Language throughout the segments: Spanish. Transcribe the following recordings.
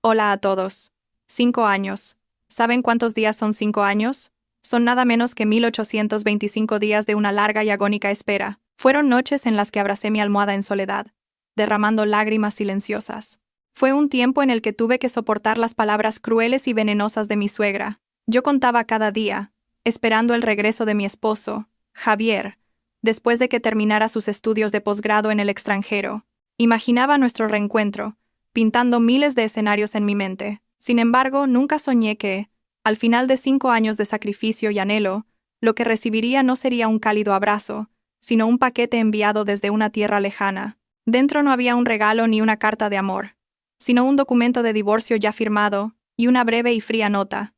Hola a todos. 5 años. ¿Saben cuántos días son 5 años? Son nada menos que 1825 días de una larga y agónica espera. Fueron noches en las que abracé mi almohada en soledad, derramando lágrimas silenciosas. Fue un tiempo en el que tuve que soportar las palabras crueles y venenosas de mi suegra. Yo contaba cada día, esperando el regreso de mi esposo, Javier, después de que terminara sus estudios de posgrado en el extranjero. Imaginaba nuestro reencuentro, pintando miles de escenarios en mi mente. Sin embargo, nunca soñé que, al final de 5 años de sacrificio y anhelo, lo que recibiría no sería un cálido abrazo, sino un paquete enviado desde una tierra lejana. Dentro no había un regalo ni una carta de amor, sino un documento de divorcio ya firmado y una breve y fría nota,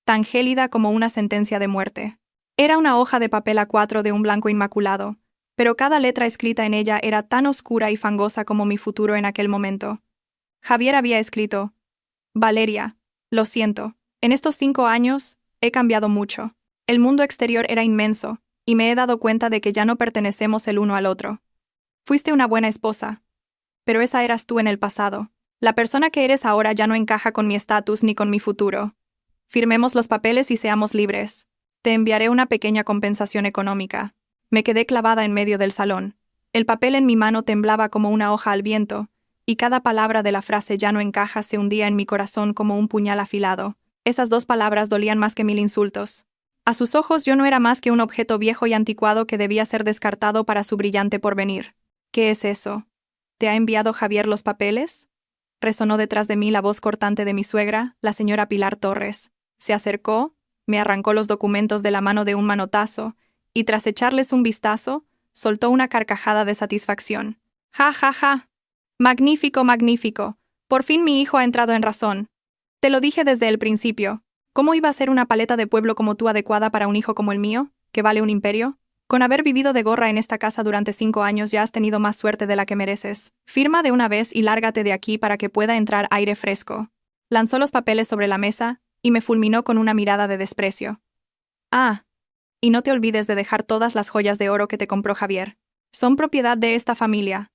tan gélida como una sentencia de muerte. Era una hoja de papel A4 de un blanco inmaculado, pero cada letra escrita en ella era tan oscura y fangosa como mi futuro en aquel momento. Javier había escrito: Valeria, lo siento, en estos 5 años he cambiado mucho. El mundo exterior era inmenso, y me he dado cuenta de que ya no pertenecemos el uno al otro. Fuiste una buena esposa, pero esa eras tú en el pasado. La persona que eres ahora ya no encaja con mi estatus ni con mi futuro. Firmemos los papeles y seamos libres. Te enviaré una pequeña compensación económica. Me quedé clavada en medio del salón. El papel en mi mano temblaba como una hoja al viento, y cada palabra de la frase "ya no encaja" se hundía en mi corazón como un puñal afilado. Esas 2 palabras dolían más que 1000 insultos. A sus ojos yo no era más que un objeto viejo y anticuado que debía ser descartado para su brillante porvenir. ¿Qué es eso? ¿Te ha enviado Javier los papeles? Resonó detrás de mí la voz cortante de mi suegra, la señora Pilar Torres. Se acercó, me arrancó los documentos de la mano de un manotazo, y tras echarles un vistazo, soltó una carcajada de satisfacción. ¡Ja, ja, ja! Magnífico, magnífico. Por fin mi hijo ha entrado en razón. Te lo dije desde el principio. ¿Cómo iba a ser una paleta de pueblo como tú adecuada para un hijo como el mío, que vale un imperio? Con haber vivido de gorra en esta casa durante 5 años ya has tenido más suerte de la que mereces. Firma de una vez y lárgate de aquí para que pueda entrar aire fresco. Lanzó los papeles sobre la mesa y me fulminó con una mirada de desprecio. Ah, y no te olvides de dejar todas las joyas de oro que te compró Javier. Son propiedad de esta familia.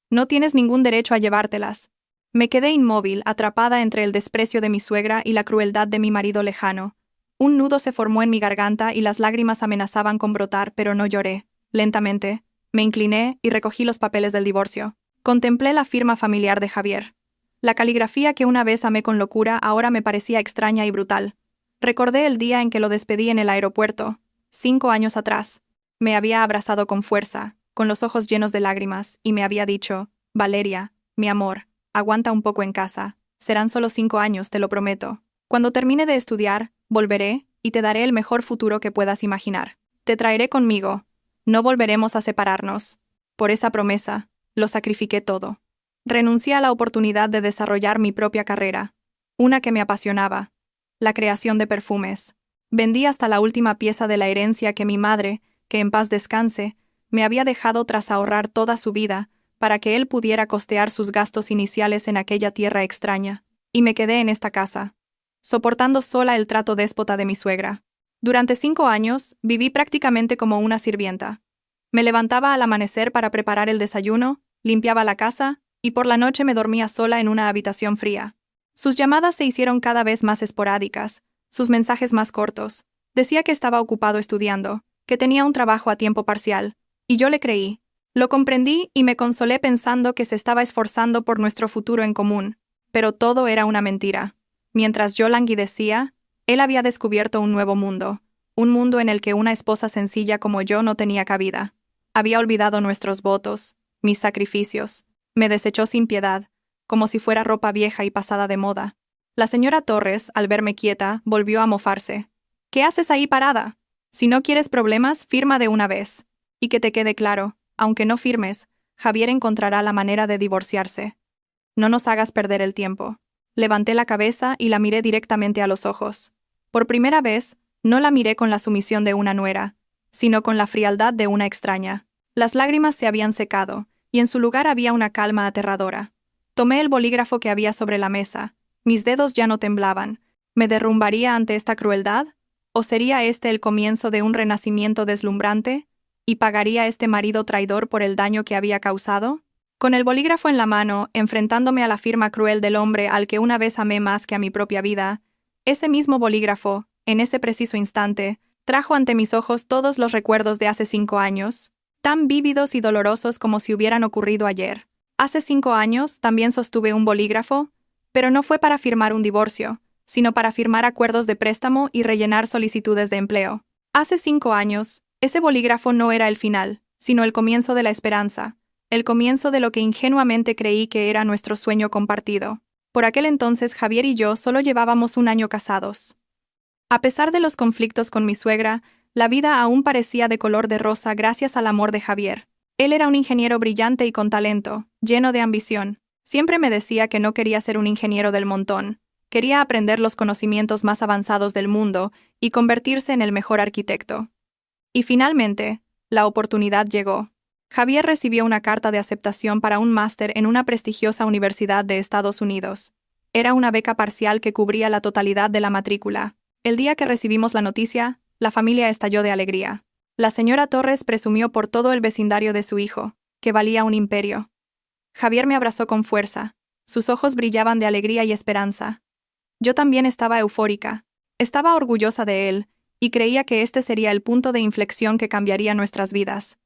No tienes ningún derecho a llevártelas. Me quedé inmóvil, atrapada entre el desprecio de mi suegra y la crueldad de mi marido lejano. Un nudo se formó en mi garganta y las lágrimas amenazaban con brotar, pero no lloré. Lentamente, me incliné y recogí los papeles del divorcio. Contemplé la firma familiar de Javier. La caligrafía que una vez amé con locura ahora me parecía extraña y brutal. Recordé el día en que lo despedí en el aeropuerto, 5 años atrás. Me había abrazado con fuerza, con los ojos llenos de lágrimas, y me había dicho: Valeria, mi amor, aguanta un poco en casa. Serán solo 5 años, te lo prometo. Cuando termine de estudiar, volveré y te daré el mejor futuro que puedas imaginar. Te traeré conmigo. No volveremos a separarnos. Por esa promesa, lo sacrifiqué todo. Renuncié a la oportunidad de desarrollar mi propia carrera, una que me apasionaba: la creación de perfumes. Vendí hasta la última pieza de la herencia que mi madre, que en paz descanse, me había dejado tras ahorrar toda su vida, para que él pudiera costear sus gastos iniciales en aquella tierra extraña, y me quedé en esta casa, soportando sola el trato déspota de mi suegra. Durante 5 años, viví prácticamente como una sirvienta. Me levantaba al amanecer para preparar el desayuno, limpiaba la casa, y por la noche me dormía sola en una habitación fría. Sus llamadas se hicieron cada vez más esporádicas, sus mensajes más cortos. Decía que estaba ocupado estudiando, que tenía un trabajo a tiempo parcial, y yo le creí. Lo comprendí y me consolé pensando que se estaba esforzando por nuestro futuro en común, pero todo era una mentira. Mientras yo languidecía, él había descubierto un nuevo mundo, un mundo en el que una esposa sencilla como yo no tenía cabida. Había olvidado nuestros votos, mis sacrificios. Me desechó sin piedad, como si fuera ropa vieja y pasada de moda. La señora Torres, al verme quieta, volvió a mofarse. ¿Qué haces ahí parada? Si no quieres problemas, firma de una vez. Y que te quede claro, aunque no firmes, Javier encontrará la manera de divorciarse. No nos hagas perder el tiempo. Levanté la cabeza y la miré directamente a los ojos. Por primera vez, no la miré con la sumisión de una nuera, sino con la frialdad de una extraña. Las lágrimas se habían secado, y en su lugar había una calma aterradora. Tomé el bolígrafo que había sobre la mesa. Mis dedos ya no temblaban. ¿Me derrumbaría ante esta crueldad? ¿O sería este el comienzo de un renacimiento deslumbrante? ¿Y pagaría este marido traidor por el daño que había causado? Con el bolígrafo en la mano, enfrentándome a la firma cruel del hombre al que una vez amé más que a mi propia vida, ese mismo bolígrafo, en ese preciso instante, trajo ante mis ojos todos los recuerdos de hace 5 años, tan vívidos y dolorosos como si hubieran ocurrido ayer. Hace 5 años también sostuve un bolígrafo, pero no fue para firmar un divorcio, sino para firmar acuerdos de préstamo y rellenar solicitudes de empleo. Hace 5 años, ese bolígrafo no era el final, sino el comienzo de la esperanza, el comienzo de lo que ingenuamente creí que era nuestro sueño compartido. Por aquel entonces Javier y yo solo llevábamos un año casados. A pesar de los conflictos con mi suegra, la vida aún parecía de color de rosa gracias al amor de Javier. Él era un ingeniero brillante y con talento, lleno de ambición. Siempre me decía que no quería ser un ingeniero del montón. Quería aprender los conocimientos más avanzados del mundo y convertirse en el mejor arquitecto. Y finalmente, la oportunidad llegó. Javier recibió una carta de aceptación para un máster en una prestigiosa universidad de Estados Unidos. Era una beca parcial que cubría la totalidad de la matrícula. El día que recibimos la noticia, la familia estalló de alegría. La señora Torres presumió por todo el vecindario de su hijo, que valía un imperio. Javier me abrazó con fuerza. Sus ojos brillaban de alegría y esperanza. Yo también estaba eufórica. Estaba orgullosa de él, y creía que este sería el punto de inflexión que cambiaría nuestras vidas.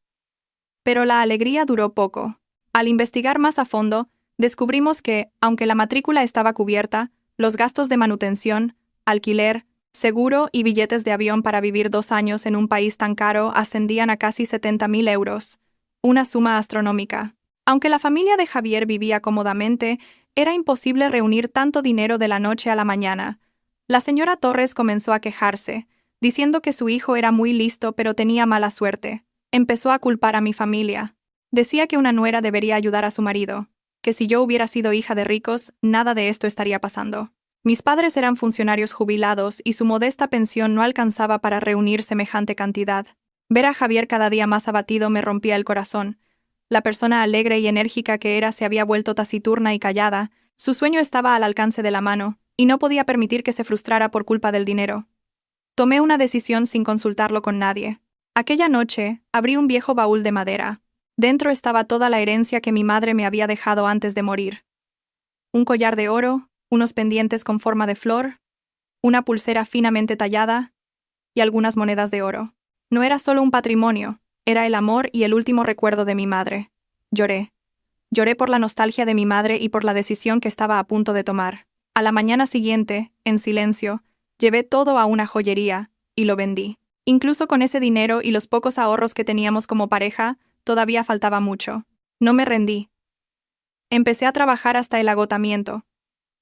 Pero la alegría duró poco. Al investigar más a fondo, descubrimos que, aunque la matrícula estaba cubierta, los gastos de manutención, alquiler, seguro y billetes de avión para vivir 2 años en un país tan caro ascendían a casi 70.000 euros, una suma astronómica. Aunque la familia de Javier vivía cómodamente, era imposible reunir tanto dinero de la noche a la mañana. La señora Torres comenzó a quejarse, diciendo que su hijo era muy listo pero tenía mala suerte. Empezó a culpar a mi familia. Decía que una nuera debería ayudar a su marido, que si yo hubiera sido hija de ricos, nada de esto estaría pasando. Mis padres eran funcionarios jubilados y su modesta pensión no alcanzaba para reunir semejante cantidad. Ver a Javier cada día más abatido me rompía el corazón. La persona alegre y enérgica que era se había vuelto taciturna y callada, su sueño estaba al alcance de la mano, y no podía permitir que se frustrara por culpa del dinero. Tomé una decisión sin consultarlo con nadie. Aquella noche, abrí un viejo baúl de madera. Dentro estaba toda la herencia que mi madre me había dejado antes de morir. Un collar de oro, unos pendientes con forma de flor, una pulsera finamente tallada y algunas monedas de oro. No era solo un patrimonio, era el amor y el último recuerdo de mi madre. Lloré. Lloré por la nostalgia de mi madre y por la decisión que estaba a punto de tomar. A la mañana siguiente, en silencio, llevé todo a una joyería y lo vendí. Incluso con ese dinero y los pocos ahorros que teníamos como pareja, todavía faltaba mucho. No me rendí. Empecé a trabajar hasta el agotamiento.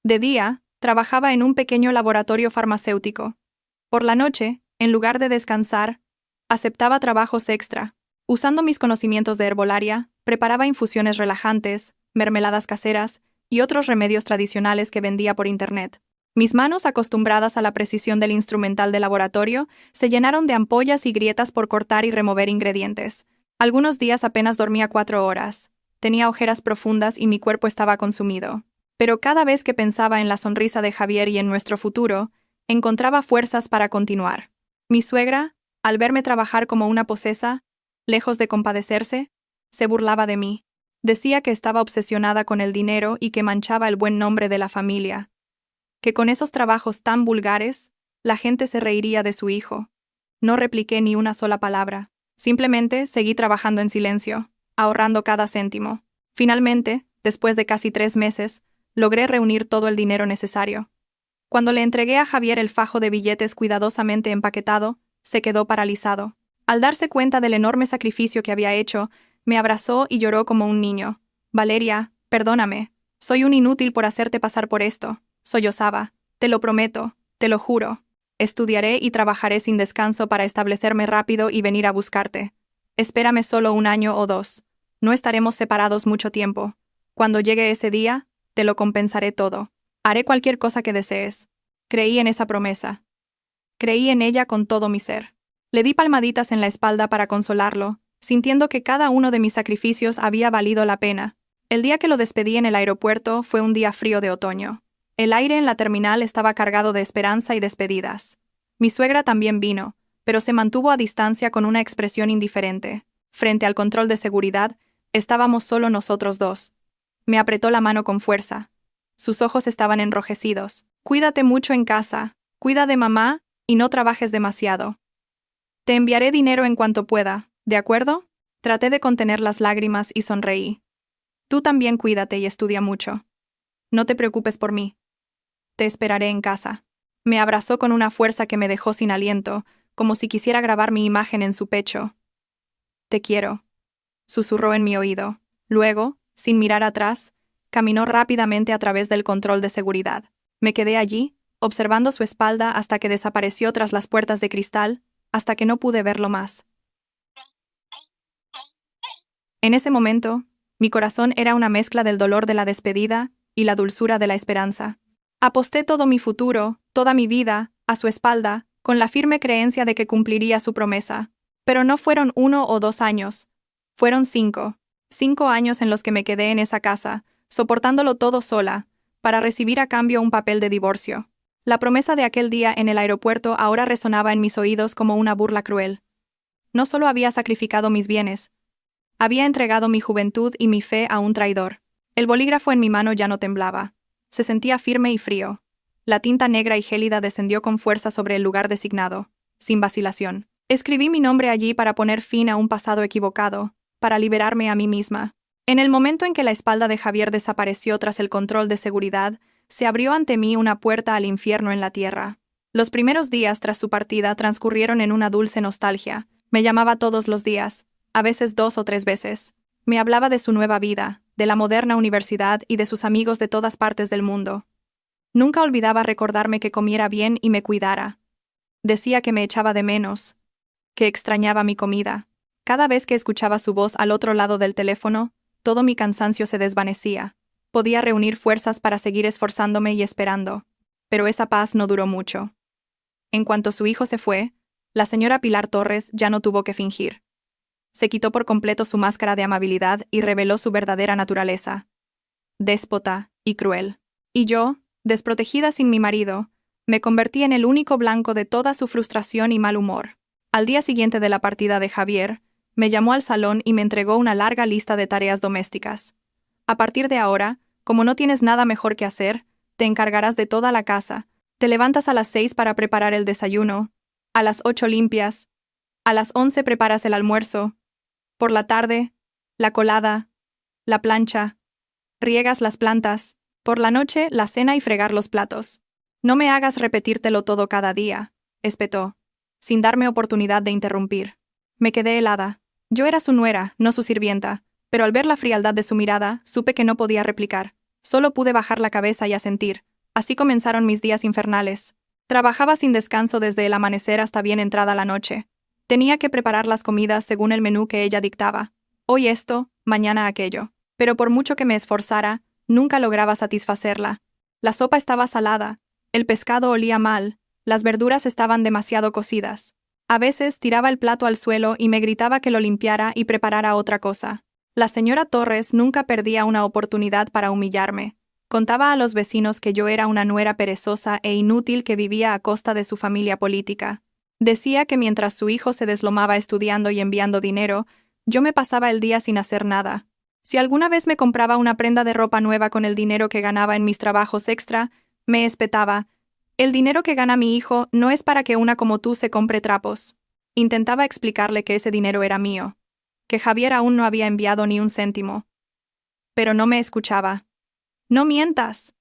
De día, trabajaba en un pequeño laboratorio farmacéutico. Por la noche, en lugar de descansar, aceptaba trabajos extra. Usando mis conocimientos de herbolaria, preparaba infusiones relajantes, mermeladas caseras y otros remedios tradicionales que vendía por internet. Mis manos, acostumbradas a la precisión del instrumental de laboratorio, se llenaron de ampollas y grietas por cortar y remover ingredientes. Algunos días apenas dormía 4 horas. Tenía ojeras profundas y mi cuerpo estaba consumido. Pero cada vez que pensaba en la sonrisa de Javier y en nuestro futuro, encontraba fuerzas para continuar. Mi suegra, al verme trabajar como una posesa, lejos de compadecerse, se burlaba de mí. Decía que estaba obsesionada con el dinero y que manchaba el buen nombre de la familia. Que con esos trabajos tan vulgares, la gente se reiría de su hijo. No repliqué ni una sola palabra. Simplemente seguí trabajando en silencio, ahorrando cada céntimo. Finalmente, después de casi 3 meses, logré reunir todo el dinero necesario. Cuando le entregué a Javier el fajo de billetes cuidadosamente empaquetado, se quedó paralizado. Al darse cuenta del enorme sacrificio que había hecho, me abrazó y lloró como un niño. «Valeria, perdóname. Soy un inútil por hacerte pasar por esto», sollozaba. «Te lo prometo, te lo juro. Estudiaré y trabajaré sin descanso para establecerme rápido y venir a buscarte. Espérame solo 1 año o 2. No estaremos separados mucho tiempo. Cuando llegue ese día, te lo compensaré todo. Haré cualquier cosa que desees». Creí en esa promesa. Creí en ella con todo mi ser. Le di palmaditas en la espalda para consolarlo, sintiendo que cada uno de mis sacrificios había valido la pena. El día que lo despedí en el aeropuerto fue un día frío de otoño. El aire en la terminal estaba cargado de esperanza y despedidas. Mi suegra también vino, pero se mantuvo a distancia con una expresión indiferente. Frente al control de seguridad, Estábamos solo nosotros dos. Me apretó la mano con fuerza. Sus ojos estaban enrojecidos. Cuídate mucho en casa, cuida de mamá, y no trabajes demasiado. Te enviaré dinero en cuanto pueda, ¿de acuerdo? Traté de contener las lágrimas y sonreí. Tú también cuídate y estudia mucho. No te preocupes por mí. Te esperaré en casa. Me abrazó con una fuerza que me dejó sin aliento, como si quisiera grabar mi imagen en su pecho. Te quiero, susurró en mi oído. Luego, sin mirar atrás, caminó rápidamente a través del control de seguridad. Me quedé allí, observando su espalda hasta que desapareció tras las puertas de cristal, hasta que no pude verlo más. En ese momento, mi corazón era una mezcla del dolor de la despedida y la dulzura de la esperanza. Aposté todo mi futuro, toda mi vida, a su espalda, con la firme creencia de que cumpliría su promesa. Pero no fueron 1 o 2 años. Fueron 5. 5 años en los que me quedé en esa casa, soportándolo todo sola, para recibir a cambio un papel de divorcio. La promesa de aquel día en el aeropuerto ahora resonaba en mis oídos como una burla cruel. No solo había sacrificado mis bienes, había entregado mi juventud y mi fe a un traidor. El bolígrafo en mi mano ya no temblaba. Se sentía firme y frío. La tinta negra y gélida descendió con fuerza sobre el lugar designado, sin vacilación. Escribí mi nombre allí para poner fin a un pasado equivocado, para liberarme a mí misma. En el momento en que la espalda de Javier desapareció tras el control de seguridad, se abrió ante mí una puerta al infierno en la tierra. Los primeros días tras su partida transcurrieron en una dulce nostalgia. Me llamaba todos los días, a veces 2 o 3 veces. Me hablaba de su nueva vida, de la moderna universidad y de sus amigos de todas partes del mundo. Nunca olvidaba recordarme que comiera bien y me cuidara. Decía que me echaba de menos, que extrañaba mi comida. Cada vez que escuchaba su voz al otro lado del teléfono, todo mi cansancio se desvanecía. Podía reunir fuerzas para seguir esforzándome y esperando. Pero esa paz no duró mucho. En cuanto su hijo se fue, la señora Pilar Torres ya no tuvo que fingir. Se quitó por completo su máscara de amabilidad y reveló su verdadera naturaleza. Déspota y cruel. Y yo, desprotegida sin mi marido, me convertí en el único blanco de toda su frustración y mal humor. Al día siguiente de la partida de Javier, me llamó al salón y me entregó una larga lista de tareas domésticas. A partir de ahora, como no tienes nada mejor que hacer, te encargarás de toda la casa. Te levantas a las 6 para preparar el desayuno, a las 8 limpias, a las 11 preparas el almuerzo, por la tarde, la colada, la plancha, riegas las plantas, por la noche la cena y fregar los platos. No me hagas repetírtelo todo cada día, espetó, sin darme oportunidad de interrumpir. Me quedé helada. Yo era su nuera, no su sirvienta, pero al ver la frialdad de su mirada, supe que no podía replicar. Solo pude bajar la cabeza y asentir. Así comenzaron mis días infernales. Trabajaba sin descanso desde el amanecer hasta bien entrada la noche. Tenía que preparar las comidas según el menú que ella dictaba. Hoy esto, mañana aquello. Pero por mucho que me esforzara, nunca lograba satisfacerla. La sopa estaba salada, el pescado olía mal, las verduras estaban demasiado cocidas. A veces tiraba el plato al suelo y me gritaba que lo limpiara y preparara otra cosa. La señora Torres nunca perdía una oportunidad para humillarme. Contaba a los vecinos que yo era una nuera perezosa e inútil que vivía a costa de su familia política. Decía que mientras su hijo se deslomaba estudiando y enviando dinero, yo me pasaba el día sin hacer nada. Si alguna vez me compraba una prenda de ropa nueva con el dinero que ganaba en mis trabajos extra, me espetaba: el dinero que gana mi hijo no es para que una como tú se compre trapos. Intentaba explicarle que ese dinero era mío, que Javier aún no había enviado ni un céntimo. Pero no me escuchaba. No mientas.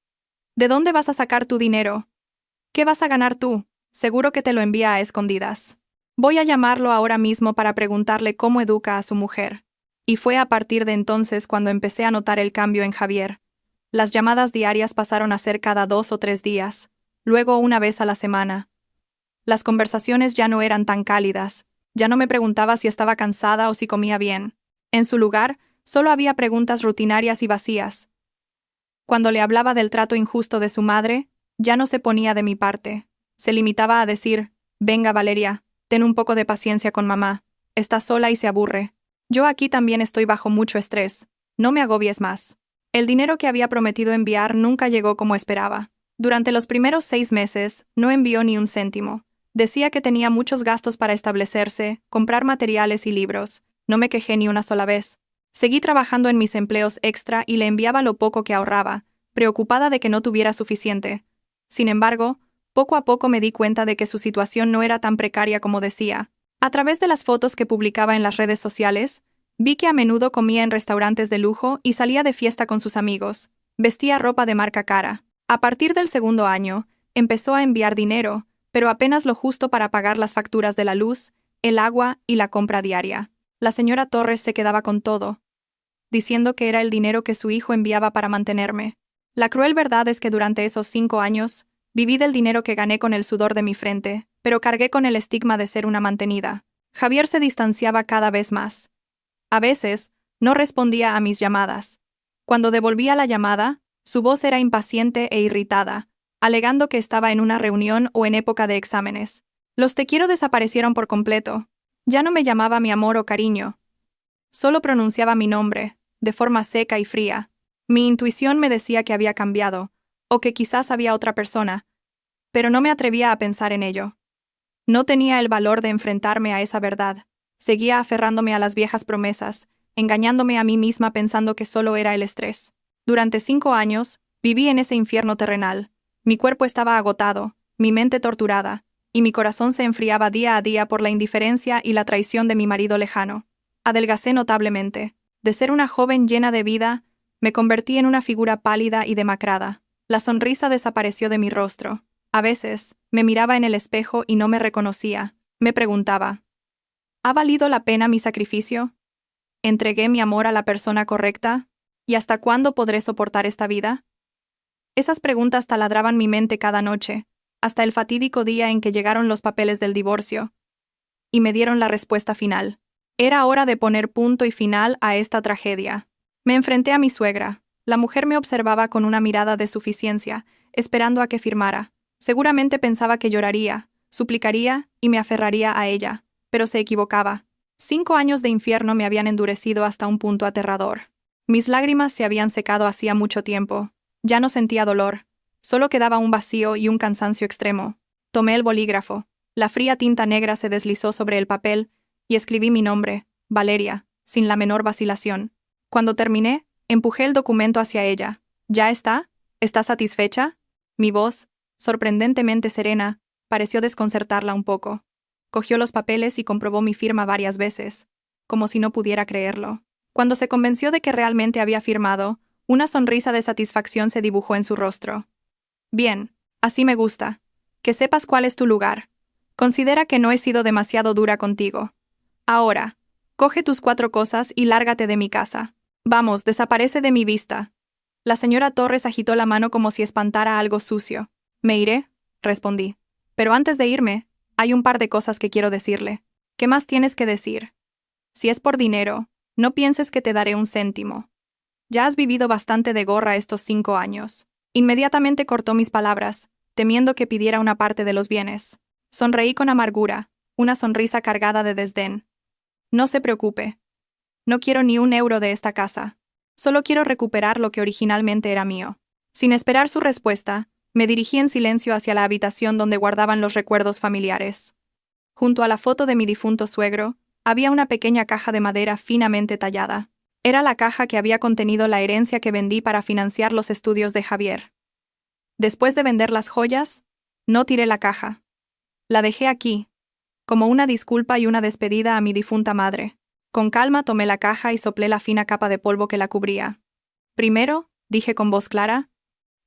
¿De dónde vas a sacar tu dinero? ¿Qué vas a ganar tú? Seguro que te lo envía a escondidas. Voy a llamarlo ahora mismo para preguntarle cómo educa a su mujer. Y fue a partir de entonces cuando empecé a notar el cambio en Javier. Las llamadas diarias pasaron a ser cada 2 o 3 días, luego una vez a la semana. Las conversaciones ya no eran tan cálidas, ya no me preguntaba si estaba cansada o si comía bien. En su lugar, solo había preguntas rutinarias y vacías. Cuando le hablaba del trato injusto de su madre, ya no se ponía de mi parte. Se limitaba a decir: venga Valeria, ten un poco de paciencia con mamá, está sola y se aburre. Yo aquí también estoy bajo mucho estrés, no me agobies más. El dinero que había prometido enviar nunca llegó como esperaba. Durante los primeros 6 meses, no envió ni un céntimo. Decía que tenía muchos gastos para establecerse, comprar materiales y libros. No me quejé ni una sola vez. Seguí trabajando en mis empleos extra y le enviaba lo poco que ahorraba, preocupada de que no tuviera suficiente. Sin embargo, poco a poco me di cuenta de que su situación no era tan precaria como decía. A través de las fotos que publicaba en las redes sociales, vi que a menudo comía en restaurantes de lujo y salía de fiesta con sus amigos. Vestía ropa de marca cara. A partir del segundo año, empezó a enviar dinero, pero apenas lo justo para pagar las facturas de la luz, el agua y la compra diaria. La señora Torres se quedaba con todo, diciendo que era el dinero que su hijo enviaba para mantenerme. La cruel verdad es que durante esos 5 años, viví del dinero que gané con el sudor de mi frente, pero cargué con el estigma de ser una mantenida. Javier se distanciaba cada vez más. A veces, no respondía a mis llamadas. Cuando devolvía la llamada, su voz era impaciente e irritada, alegando que estaba en una reunión o en época de exámenes. Los te quiero desaparecieron por completo. Ya no me llamaba mi amor o cariño. Solo pronunciaba mi nombre, de forma seca y fría. Mi intuición me decía que había cambiado, o que quizás había otra persona, pero no me atrevía a pensar en ello. No tenía el valor de enfrentarme a esa verdad. Seguía aferrándome a las viejas promesas, engañándome a mí misma pensando que solo era el estrés. Durante 5 años, viví en ese infierno terrenal. Mi cuerpo estaba agotado, mi mente torturada, y mi corazón se enfriaba día a día por la indiferencia y la traición de mi marido lejano. Adelgacé notablemente. De ser una joven llena de vida, me convertí en una figura pálida y demacrada. La sonrisa desapareció de mi rostro. A veces, me miraba en el espejo y no me reconocía. Me preguntaba, ¿ha valido la pena mi sacrificio? ¿Entregué mi amor a la persona correcta? ¿Y hasta cuándo podré soportar esta vida? Esas preguntas taladraban mi mente cada noche, hasta el fatídico día en que llegaron los papeles del divorcio, y me dieron la respuesta final. Era hora de poner punto y final a esta tragedia. Me enfrenté a mi suegra. La mujer me observaba con una mirada de suficiencia, esperando a que firmara. Seguramente pensaba que lloraría, suplicaría y me aferraría a ella, pero se equivocaba. 5 años de infierno me habían endurecido hasta un punto aterrador. Mis lágrimas se habían secado hacía mucho tiempo. Ya no sentía dolor. Solo quedaba un vacío y un cansancio extremo. Tomé el bolígrafo. La fría tinta negra se deslizó sobre el papel y escribí mi nombre, Valeria, sin la menor vacilación. Cuando terminé, empujé el documento hacia ella. ¿Ya está? ¿Estás satisfecha? Mi voz, sorprendentemente serena, pareció desconcertarla un poco. Cogió los papeles y comprobó mi firma varias veces, como si no pudiera creerlo. Cuando se convenció de que realmente había firmado, una sonrisa de satisfacción se dibujó en su rostro. Bien, así me gusta. Que sepas cuál es tu lugar. Considera que no he sido demasiado dura contigo. Ahora, coge tus 4 cosas y lárgate de mi casa. Vamos, desaparece de mi vista. La señora Torres agitó la mano como si espantara algo sucio. Me iré, respondí. Pero antes de irme, hay un par de cosas que quiero decirle. ¿Qué más tienes que decir? Si es por dinero, no pienses que te daré un céntimo. Ya has vivido bastante de gorra estos 5 años. Inmediatamente cortó mis palabras, temiendo que pidiera una parte de los bienes. Sonreí con amargura, una sonrisa cargada de desdén. No se preocupe. No quiero ni un euro de esta casa. Solo quiero recuperar lo que originalmente era mío. Sin esperar su respuesta, me dirigí en silencio hacia la habitación donde guardaban los recuerdos familiares. Junto a la foto de mi difunto suegro, había una pequeña caja de madera finamente tallada. Era la caja que había contenido la herencia que vendí para financiar los estudios de Javier. Después de vender las joyas, no tiré la caja. La dejé aquí, como una disculpa y una despedida a mi difunta madre. Con calma tomé la caja y soplé la fina capa de polvo que la cubría. Primero, dije con voz clara,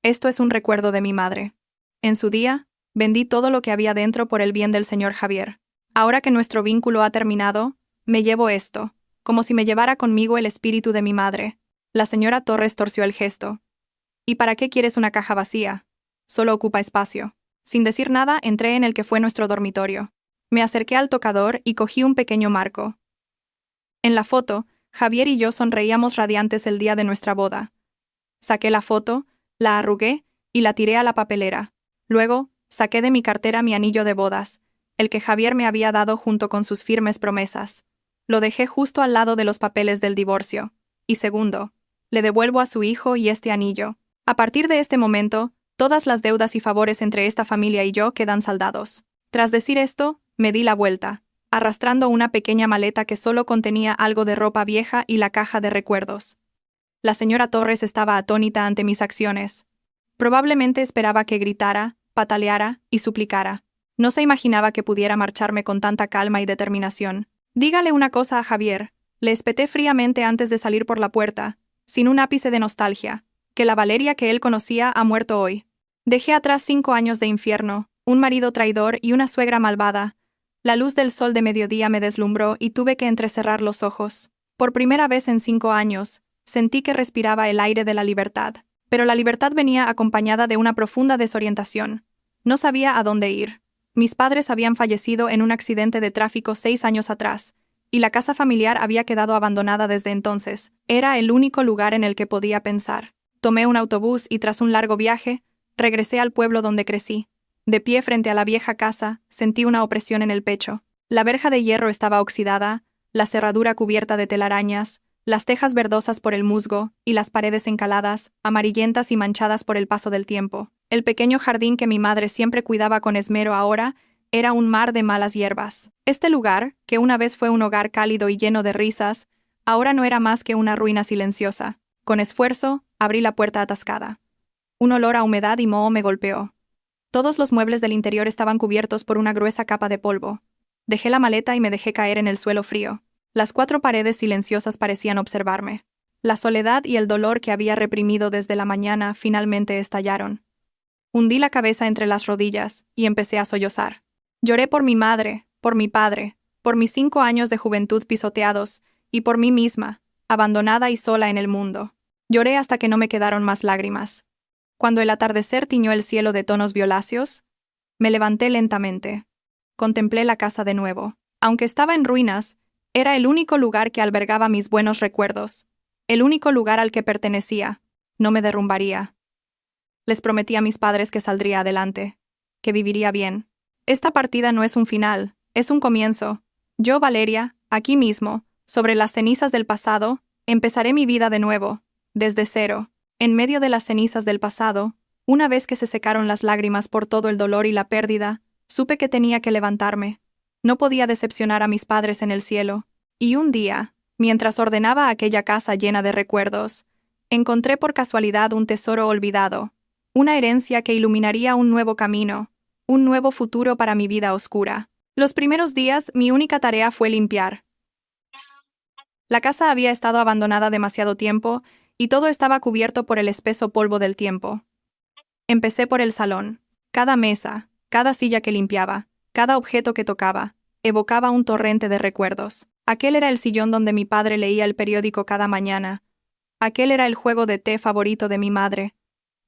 esto es un recuerdo de mi madre. En su día, vendí todo lo que había dentro por el bien del señor Javier. Ahora que nuestro vínculo ha terminado, me llevo esto, como si me llevara conmigo el espíritu de mi madre. La señora Torres torció el gesto. ¿Y para qué quieres una caja vacía? Solo ocupa espacio. Sin decir nada, entré en el que fue nuestro dormitorio. Me acerqué al tocador y cogí un pequeño marco. En la foto, Javier y yo sonreíamos radiantes el día de nuestra boda. Saqué la foto, la arrugué y la tiré a la papelera. Luego, saqué de mi cartera mi anillo de bodas, el que Javier me había dado junto con sus firmes promesas. Lo dejé justo al lado de los papeles del divorcio. Y segundo, le devuelvo a su hijo y este anillo. A partir de este momento, todas las deudas y favores entre esta familia y yo quedan saldados. Tras decir esto, me di la vuelta, arrastrando una pequeña maleta que solo contenía algo de ropa vieja y la caja de recuerdos. La señora Torres estaba atónita ante mis acciones. Probablemente esperaba que gritara, pataleara y suplicara. No se imaginaba que pudiera marcharme con tanta calma y determinación. «Dígale una cosa a Javier», le espeté fríamente antes de salir por la puerta, sin un ápice de nostalgia, que la Valeria que él conocía ha muerto hoy. Dejé atrás 5 años de infierno, un marido traidor y una suegra malvada. La luz del sol de mediodía me deslumbró y tuve que entrecerrar los ojos. Por primera vez en 5 años, sentí que respiraba el aire de la libertad. Pero la libertad venía acompañada de una profunda desorientación. No sabía a dónde ir. Mis padres habían fallecido en un accidente de tráfico 6 años atrás, y la casa familiar había quedado abandonada desde entonces. Era el único lugar en el que podía pensar. Tomé un autobús y tras un largo viaje, regresé al pueblo donde crecí. De pie frente a la vieja casa, sentí una opresión en el pecho. La verja de hierro estaba oxidada, la cerradura cubierta de telarañas, las tejas verdosas por el musgo y las paredes encaladas, amarillentas y manchadas por el paso del tiempo. El pequeño jardín que mi madre siempre cuidaba con esmero ahora era un mar de malas hierbas. Este lugar, que una vez fue un hogar cálido y lleno de risas, ahora no era más que una ruina silenciosa. Con esfuerzo, abrí la puerta atascada. Un olor a humedad y moho me golpeó. Todos los muebles del interior estaban cubiertos por una gruesa capa de polvo. Dejé la maleta y me dejé caer en el suelo frío. Las 4 paredes silenciosas parecían observarme. La soledad y el dolor que había reprimido desde la mañana finalmente estallaron. Hundí la cabeza entre las rodillas y empecé a sollozar. Lloré por mi madre, por mi padre, por mis 5 años de juventud pisoteados y por mí misma, abandonada y sola en el mundo. Lloré hasta que no me quedaron más lágrimas. Cuando el atardecer tiñó el cielo de tonos violáceos, me levanté lentamente. Contemplé la casa de nuevo. Aunque estaba en ruinas, era el único lugar que albergaba mis buenos recuerdos, el único lugar al que pertenecía. No me derrumbaría. Les prometí a mis padres que saldría adelante, que viviría bien. Esta partida no es un final, es un comienzo. Yo, Valeria, aquí mismo, sobre las cenizas del pasado, empezaré mi vida de nuevo, desde cero. En medio de las cenizas del pasado, una vez que se secaron las lágrimas por todo el dolor y la pérdida, supe que tenía que levantarme. No podía decepcionar a mis padres en el cielo. Y un día, mientras ordenaba aquella casa llena de recuerdos, encontré por casualidad un tesoro olvidado, una herencia que iluminaría un nuevo camino, un nuevo futuro para mi vida oscura. Los primeros días, mi única tarea fue limpiar. La casa había estado abandonada demasiado tiempo y todo estaba cubierto por el espeso polvo del tiempo. Empecé por el salón. Cada mesa, cada silla que limpiaba, cada objeto que tocaba, evocaba un torrente de recuerdos. Aquel era el sillón donde mi padre leía el periódico cada mañana. Aquel era el juego de té favorito de mi madre.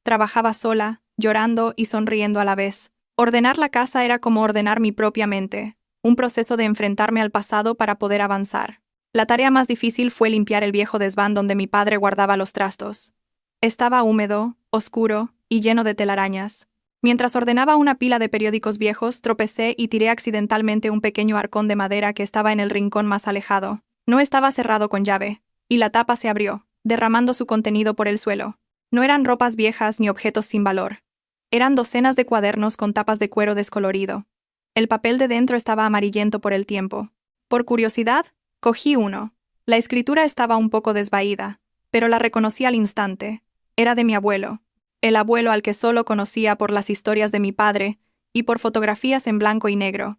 Trabajaba sola, llorando y sonriendo a la vez. Ordenar la casa era como ordenar mi propia mente, un proceso de enfrentarme al pasado para poder avanzar. La tarea más difícil fue limpiar el viejo desván donde mi padre guardaba los trastos. Estaba húmedo, oscuro y lleno de telarañas. Mientras ordenaba una pila de periódicos viejos, tropecé y tiré accidentalmente un pequeño arcón de madera que estaba en el rincón más alejado. No estaba cerrado con llave, y la tapa se abrió, derramando su contenido por el suelo. No eran ropas viejas ni objetos sin valor. Eran docenas de cuadernos con tapas de cuero descolorido. El papel de dentro estaba amarillento por el tiempo. Por curiosidad, cogí uno. La escritura estaba un poco desvaída, pero la reconocí al instante. Era de mi abuelo. El abuelo al que solo conocía por las historias de mi padre y por fotografías en blanco y negro.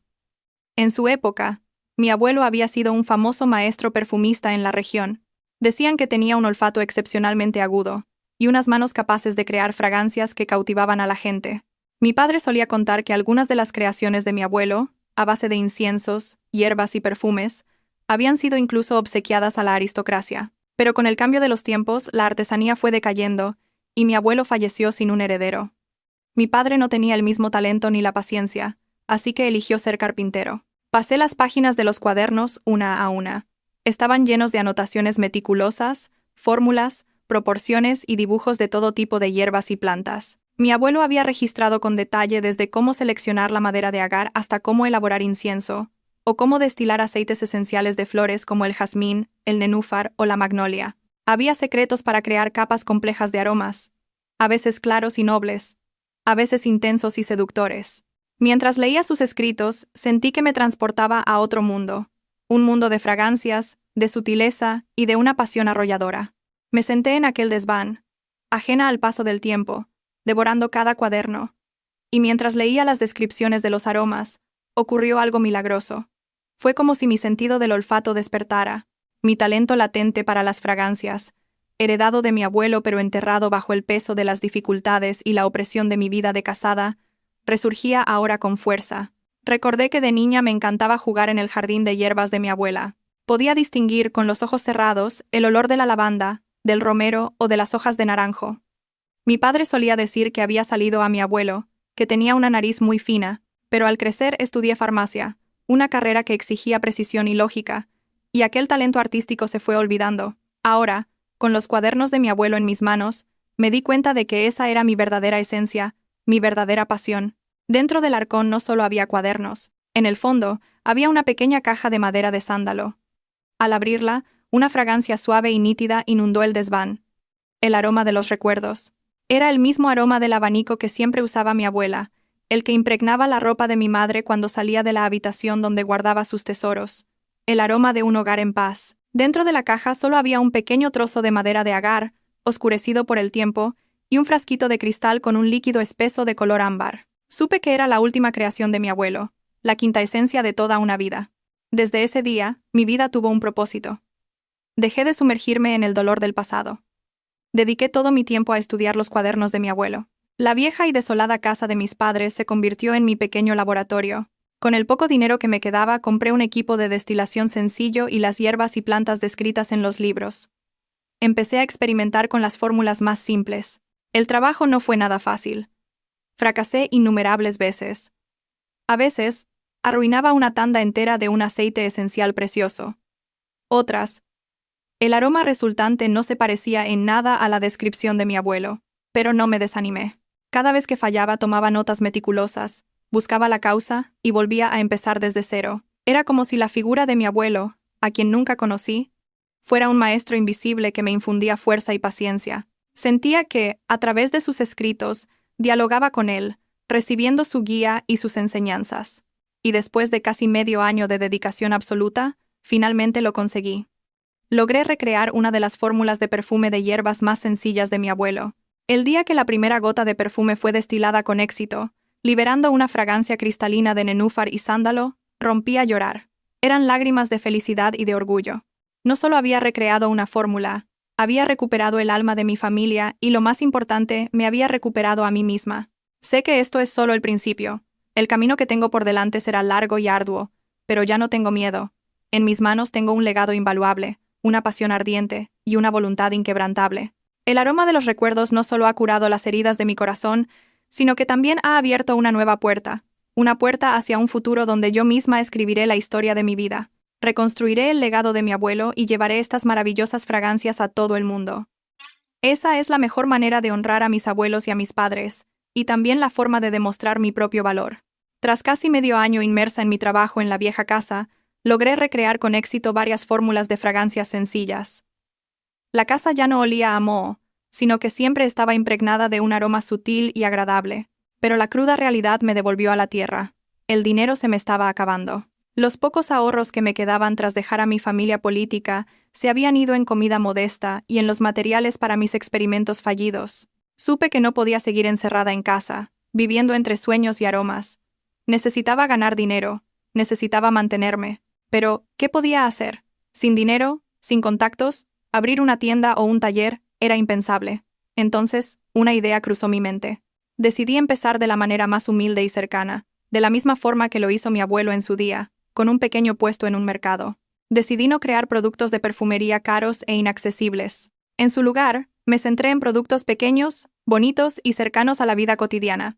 En su época, mi abuelo había sido un famoso maestro perfumista en la región. Decían que tenía un olfato excepcionalmente agudo y unas manos capaces de crear fragancias que cautivaban a la gente. Mi padre solía contar que algunas de las creaciones de mi abuelo, a base de inciensos, hierbas y perfumes, habían sido incluso obsequiadas a la aristocracia. Pero con el cambio de los tiempos, la artesanía fue decayendo y mi abuelo falleció sin un heredero. Mi padre no tenía el mismo talento ni la paciencia, así que eligió ser carpintero. Pasé las páginas de los cuadernos una a una. Estaban llenos de anotaciones meticulosas, fórmulas, proporciones y dibujos de todo tipo de hierbas y plantas. Mi abuelo había registrado con detalle desde cómo seleccionar la madera de agar hasta cómo elaborar incienso, o cómo destilar aceites esenciales de flores como el jazmín, el nenúfar o la magnolia. Había secretos para crear capas complejas de aromas, a veces claros y nobles, a veces intensos y seductores. Mientras leía sus escritos, sentí que me transportaba a otro mundo, un mundo de fragancias, de sutileza y de una pasión arrolladora. Me senté en aquel desván, ajena al paso del tiempo, devorando cada cuaderno, y mientras leía las descripciones de los aromas, ocurrió algo milagroso. Fue como si mi sentido del olfato despertara, mi talento latente para las fragancias, heredado de mi abuelo pero enterrado bajo el peso de las dificultades y la opresión de mi vida de casada, resurgía ahora con fuerza. Recordé que de niña me encantaba jugar en el jardín de hierbas de mi abuela. Podía distinguir con los ojos cerrados el olor de la lavanda, del romero o de las hojas de naranjo. Mi padre solía decir que había salido a mi abuelo, que tenía una nariz muy fina, pero al crecer estudié farmacia, una carrera que exigía precisión y lógica, y aquel talento artístico se fue olvidando. Ahora, con los cuadernos de mi abuelo en mis manos, me di cuenta de que esa era mi verdadera esencia, mi verdadera pasión. Dentro del arcón no solo había cuadernos, en el fondo había una pequeña caja de madera de sándalo. Al abrirla, una fragancia suave y nítida inundó el desván. El aroma de los recuerdos. Era el mismo aroma del abanico que siempre usaba mi abuela, el que impregnaba la ropa de mi madre cuando salía de la habitación donde guardaba sus tesoros. El aroma de un hogar en paz. Dentro de la caja solo había un pequeño trozo de madera de agar, oscurecido por el tiempo, y un frasquito de cristal con un líquido espeso de color ámbar. Supe que era la última creación de mi abuelo, la quinta esencia de toda una vida. Desde ese día, mi vida tuvo un propósito. Dejé de sumergirme en el dolor del pasado. Dediqué todo mi tiempo a estudiar los cuadernos de mi abuelo. La vieja y desolada casa de mis padres se convirtió en mi pequeño laboratorio. Con el poco dinero que me quedaba, compré un equipo de destilación sencillo y las hierbas y plantas descritas en los libros. Empecé a experimentar con las fórmulas más simples. El trabajo no fue nada fácil. Fracasé innumerables veces. A veces, arruinaba una tanda entera de un aceite esencial precioso. Otras, el aroma resultante no se parecía en nada a la descripción de mi abuelo, pero no me desanimé. Cada vez que fallaba tomaba notas meticulosas, buscaba la causa y volvía a empezar desde cero. Era como si la figura de mi abuelo, a quien nunca conocí, fuera un maestro invisible que me infundía fuerza y paciencia. Sentía que, a través de sus escritos, dialogaba con él, recibiendo su guía y sus enseñanzas. Y después de casi medio año de dedicación absoluta, finalmente lo conseguí. Logré recrear una de las fórmulas de perfume de hierbas más sencillas de mi abuelo. El día que la primera gota de perfume fue destilada con éxito, liberando una fragancia cristalina de nenúfar y sándalo, rompí a llorar. Eran lágrimas de felicidad y de orgullo. No solo había recreado una fórmula, había recuperado el alma de mi familia y, lo más importante, me había recuperado a mí misma. Sé que esto es solo el principio. El camino que tengo por delante será largo y arduo, pero ya no tengo miedo. En mis manos tengo un legado invaluable, una pasión ardiente y una voluntad inquebrantable. El aroma de los recuerdos no solo ha curado las heridas de mi corazón, sino que también ha abierto una nueva puerta, una puerta hacia un futuro donde yo misma escribiré la historia de mi vida. Reconstruiré el legado de mi abuelo y llevaré estas maravillosas fragancias a todo el mundo. Esa es la mejor manera de honrar a mis abuelos y a mis padres, y también la forma de demostrar mi propio valor. Tras casi medio año inmersa en mi trabajo en la vieja casa, logré recrear con éxito varias fórmulas de fragancias sencillas. La casa ya no olía a moho, sino que siempre estaba impregnada de un aroma sutil y agradable, pero la cruda realidad me devolvió a la tierra. El dinero se me estaba acabando. Los pocos ahorros que me quedaban tras dejar a mi familia política se habían ido en comida modesta y en los materiales para mis experimentos fallidos. Supe que no podía seguir encerrada en casa, viviendo entre sueños y aromas. Necesitaba ganar dinero, necesitaba mantenerme. Pero, ¿qué podía hacer? Sin dinero, sin contactos, abrir una tienda o un taller era impensable. Entonces, una idea cruzó mi mente. Decidí empezar de la manera más humilde y cercana, de la misma forma que lo hizo mi abuelo en su día, con un pequeño puesto en un mercado. Decidí no crear productos de perfumería caros e inaccesibles. En su lugar, me centré en productos pequeños, bonitos y cercanos a la vida cotidiana.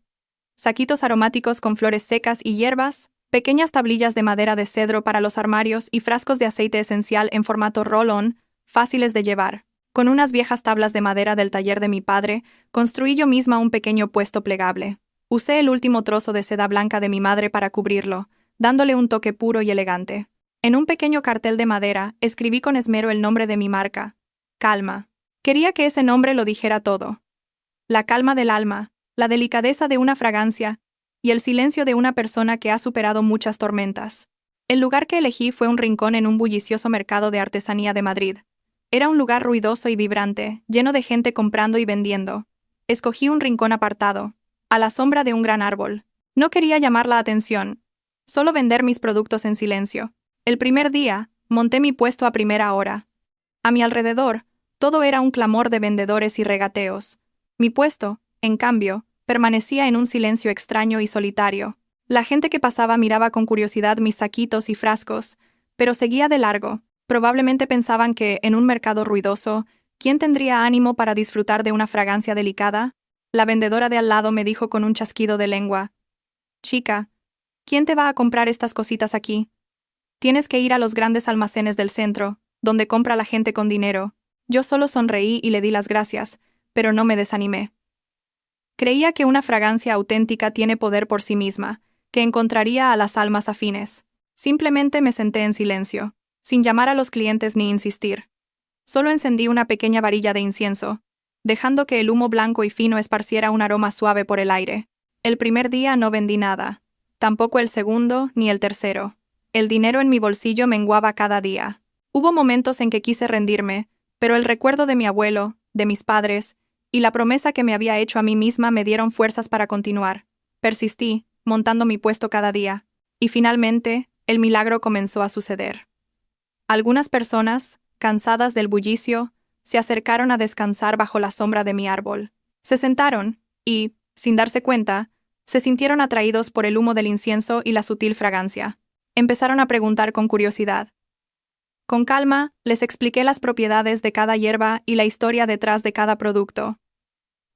Saquitos aromáticos con flores secas y hierbas, pequeñas tablillas de madera de cedro para los armarios y frascos de aceite esencial en formato roll-on, fáciles de llevar. Con unas viejas tablas de madera del taller de mi padre, construí yo misma un pequeño puesto plegable. Usé el último trozo de seda blanca de mi madre para cubrirlo, dándole un toque puro y elegante. En un pequeño cartel de madera, escribí con esmero el nombre de mi marca: Calma. Quería que ese nombre lo dijera todo. La calma del alma, la delicadeza de una fragancia y el silencio de una persona que ha superado muchas tormentas. El lugar que elegí fue un rincón en un bullicioso mercado de artesanía de Madrid. Era un lugar ruidoso y vibrante, lleno de gente comprando y vendiendo. Escogí un rincón apartado, a la sombra de un gran árbol. No quería llamar la atención, solo vender mis productos en silencio. El primer día, monté mi puesto a primera hora. A mi alrededor, todo era un clamor de vendedores y regateos. Mi puesto, en cambio, permanecía en un silencio extraño y solitario. La gente que pasaba miraba con curiosidad mis saquitos y frascos, pero seguía de largo. Probablemente pensaban que, en un mercado ruidoso, ¿quién tendría ánimo para disfrutar de una fragancia delicada? La vendedora de al lado me dijo con un chasquido de lengua: «Chica, ¿quién te va a comprar estas cositas aquí? Tienes que ir a los grandes almacenes del centro, donde compra la gente con dinero». Yo solo sonreí y le di las gracias, pero no me desanimé. Creía que una fragancia auténtica tiene poder por sí misma, que encontraría a las almas afines. Simplemente me senté en silencio, sin llamar a los clientes ni insistir. Solo encendí una pequeña varilla de incienso, dejando que el humo blanco y fino esparciera un aroma suave por el aire. El primer día no vendí nada, tampoco el segundo ni el tercero. El dinero en mi bolsillo menguaba cada día. Hubo momentos en que quise rendirme, pero el recuerdo de mi abuelo, de mis padres, y la promesa que me había hecho a mí misma me dieron fuerzas para continuar. Persistí, montando mi puesto cada día, y finalmente, el milagro comenzó a suceder. Algunas personas, cansadas del bullicio, se acercaron a descansar bajo la sombra de mi árbol. Se sentaron y, sin darse cuenta, se sintieron atraídos por el humo del incienso y la sutil fragancia. Empezaron a preguntar con curiosidad. Con calma, les expliqué las propiedades de cada hierba y la historia detrás de cada producto.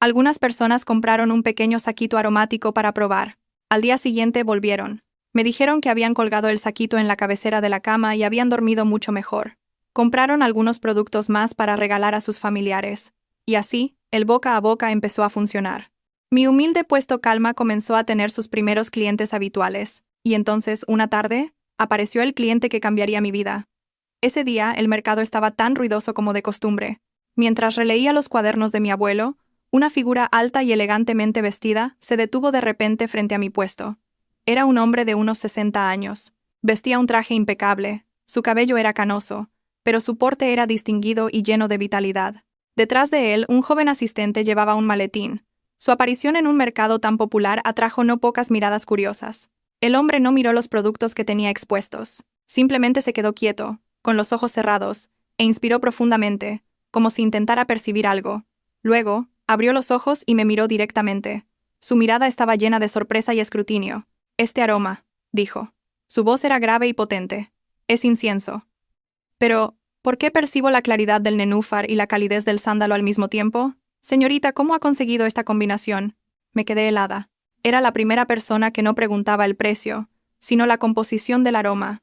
Algunas personas compraron un pequeño saquito aromático para probar. Al día siguiente volvieron. Me dijeron que habían colgado el saquito en la cabecera de la cama y habían dormido mucho mejor. Compraron algunos productos más para regalar a sus familiares. Y así, el boca a boca empezó a funcionar. Mi humilde puesto Calma comenzó a tener sus primeros clientes habituales. Y entonces, una tarde, apareció el cliente que cambiaría mi vida. Ese día, el mercado estaba tan ruidoso como de costumbre. Mientras releía los cuadernos de mi abuelo, una figura alta y elegantemente vestida se detuvo de repente frente a mi puesto. Era un hombre de unos 60 años. Vestía un traje impecable, su cabello era canoso, pero su porte era distinguido y lleno de vitalidad. Detrás de él, un joven asistente llevaba un maletín. Su aparición en un mercado tan popular atrajo no pocas miradas curiosas. El hombre no miró los productos que tenía expuestos. Simplemente se quedó quieto, con los ojos cerrados, e inspiró profundamente, como si intentara percibir algo. Luego, abrió los ojos y me miró directamente. Su mirada estaba llena de sorpresa y escrutinio. «Este aroma», dijo. Su voz era grave y potente. «Es incienso». «Pero, ¿por qué percibo la claridad del nenúfar y la calidez del sándalo al mismo tiempo? Señorita, ¿cómo ha conseguido esta combinación?» Me quedé helada. Era la primera persona que no preguntaba el precio, sino la composición del aroma.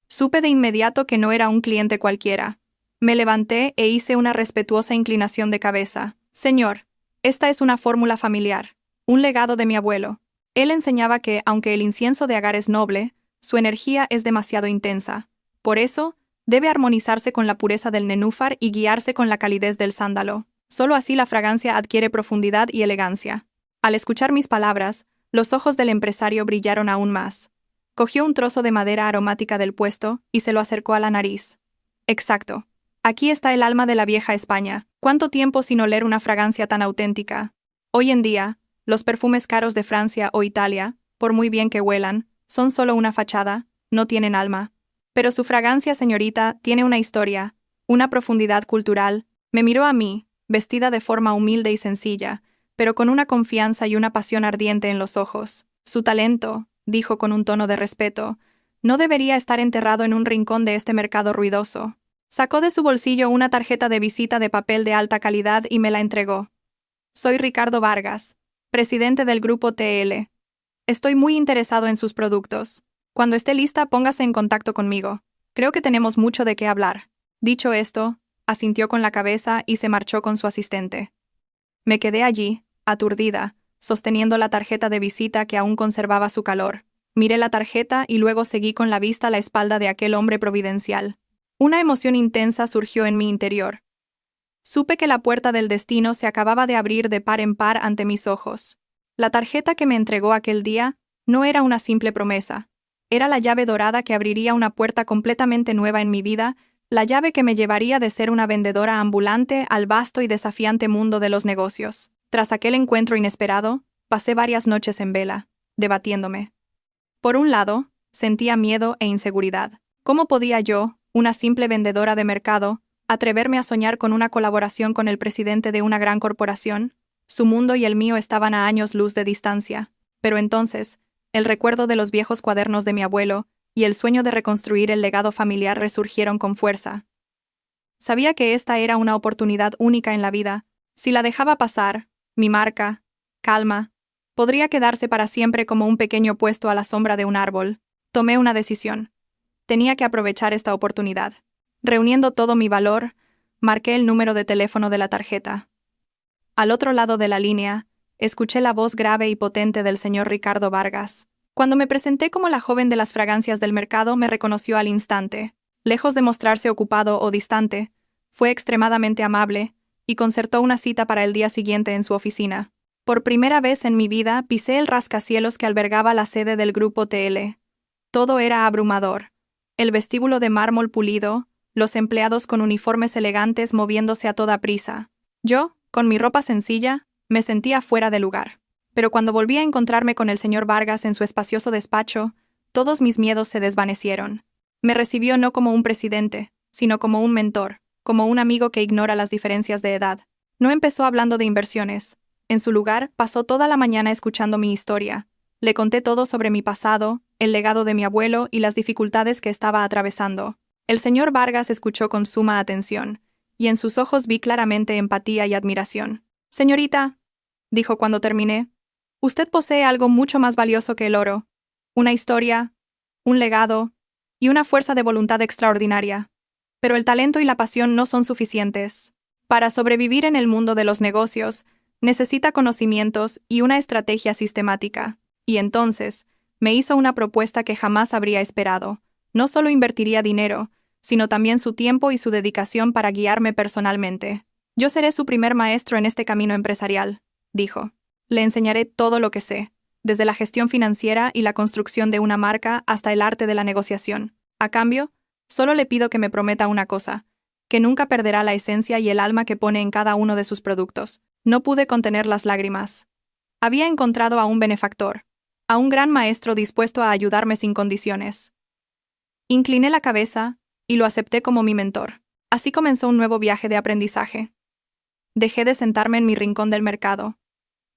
Supe de inmediato que no era un cliente cualquiera. Me levanté e hice una respetuosa inclinación de cabeza. «Señor, esta es una fórmula familiar, un legado de mi abuelo». Él enseñaba que, aunque el incienso de agar es noble, su energía es demasiado intensa. Por eso, debe armonizarse con la pureza del nenúfar y guiarse con la calidez del sándalo. Solo así la fragancia adquiere profundidad y elegancia. Al escuchar mis palabras, los ojos del empresario brillaron aún más. Cogió un trozo de madera aromática del puesto y se lo acercó a la nariz. «Exacto. Aquí está el alma de la vieja España. ¿Cuánto tiempo sin oler una fragancia tan auténtica?» Hoy en día, los perfumes caros de Francia o Italia, por muy bien que huelan, son solo una fachada, no tienen alma. Pero su fragancia, señorita, tiene una historia, una profundidad cultural. Me miró a mí, vestida de forma humilde y sencilla, pero con una confianza y una pasión ardiente en los ojos. «Su talento», dijo con un tono de respeto, «no debería estar enterrado en un rincón de este mercado ruidoso». Sacó de su bolsillo una tarjeta de visita de papel de alta calidad y me la entregó. «Soy Ricardo Vargas, presidente del grupo TL. Estoy muy interesado en sus productos. Cuando esté lista, póngase en contacto conmigo. Creo que tenemos mucho de qué hablar». Dicho esto, asintió con la cabeza y se marchó con su asistente. Me quedé allí, aturdida, sosteniendo la tarjeta de visita que aún conservaba su calor. Miré la tarjeta y luego seguí con la vista la espalda de aquel hombre providencial. Una emoción intensa surgió en mi interior. Supe que la puerta del destino se acababa de abrir de par en par ante mis ojos. La tarjeta que me entregó aquel día no era una simple promesa. Era la llave dorada que abriría una puerta completamente nueva en mi vida, la llave que me llevaría de ser una vendedora ambulante al vasto y desafiante mundo de los negocios. Tras aquel encuentro inesperado, pasé varias noches en vela, debatiéndome. Por un lado, sentía miedo e inseguridad. ¿Cómo podía yo, una simple vendedora de mercado, atreverme a soñar con una colaboración con el presidente de una gran corporación? Su mundo y el mío estaban a años luz de distancia. Pero entonces, el recuerdo de los viejos cuadernos de mi abuelo y el sueño de reconstruir el legado familiar resurgieron con fuerza. Sabía que esta era una oportunidad única en la vida. Si la dejaba pasar, mi marca, Calma, podría quedarse para siempre como un pequeño puesto a la sombra de un árbol. Tomé una decisión. Tenía que aprovechar esta oportunidad. Reuniendo todo mi valor, marqué el número de teléfono de la tarjeta. Al otro lado de la línea, escuché la voz grave y potente del señor Ricardo Vargas. Cuando me presenté como la joven de las fragancias del mercado, me reconoció al instante. Lejos de mostrarse ocupado o distante, fue extremadamente amable y concertó una cita para el día siguiente en su oficina. Por primera vez en mi vida pisé el rascacielos que albergaba la sede del Grupo TL. Todo era abrumador. El vestíbulo de mármol pulido, los empleados con uniformes elegantes moviéndose a toda prisa. Yo, con mi ropa sencilla, me sentía fuera de lugar. Pero cuando volví a encontrarme con el señor Vargas en su espacioso despacho, todos mis miedos se desvanecieron. Me recibió no como un presidente, sino como un mentor, como un amigo que ignora las diferencias de edad. No empezó hablando de inversiones. En su lugar, pasó toda la mañana escuchando mi historia. Le conté todo sobre mi pasado, el legado de mi abuelo y las dificultades que estaba atravesando. El señor Vargas escuchó con suma atención, y en sus ojos vi claramente empatía y admiración. «Señorita», dijo cuando terminé, «usted posee algo mucho más valioso que el oro. Una historia, un legado y una fuerza de voluntad extraordinaria. Pero el talento y la pasión no son suficientes. Para sobrevivir en el mundo de los negocios, necesita conocimientos y una estrategia sistemática». Y entonces, me hizo una propuesta que jamás habría esperado. No solo invertiría dinero, sino también su tiempo y su dedicación para guiarme personalmente. «Yo seré su primer maestro en este camino empresarial», dijo. «Le enseñaré todo lo que sé, desde la gestión financiera y la construcción de una marca hasta el arte de la negociación. A cambio, solo le pido que me prometa una cosa, que nunca perderá la esencia y el alma que pone en cada uno de sus productos». No pude contener las lágrimas. Había encontrado a un benefactor, a un gran maestro dispuesto a ayudarme sin condiciones. Incliné la cabeza y lo acepté como mi mentor. Así comenzó un nuevo viaje de aprendizaje. Dejé de sentarme en mi rincón del mercado.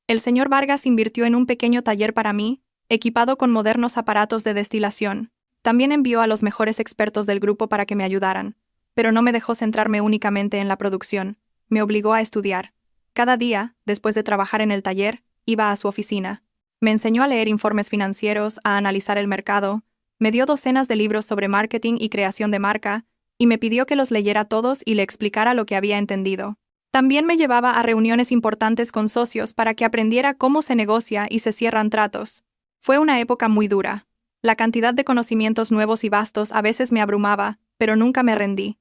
El señor Vargas invirtió en un pequeño taller para mí, equipado con modernos aparatos de destilación. También envió a los mejores expertos del grupo para que me ayudaran, pero no me dejó centrarme únicamente en la producción. Me obligó a estudiar. Cada día, después de trabajar en el taller, iba a su oficina. Me enseñó a leer informes financieros, a analizar el mercado, me dio docenas de libros sobre marketing y creación de marca, y me pidió que los leyera todos y le explicara lo que había entendido. También me llevaba a reuniones importantes con socios para que aprendiera cómo se negocia y se cierran tratos. Fue una época muy dura. La cantidad de conocimientos nuevos y vastos a veces me abrumaba, pero nunca me rendí.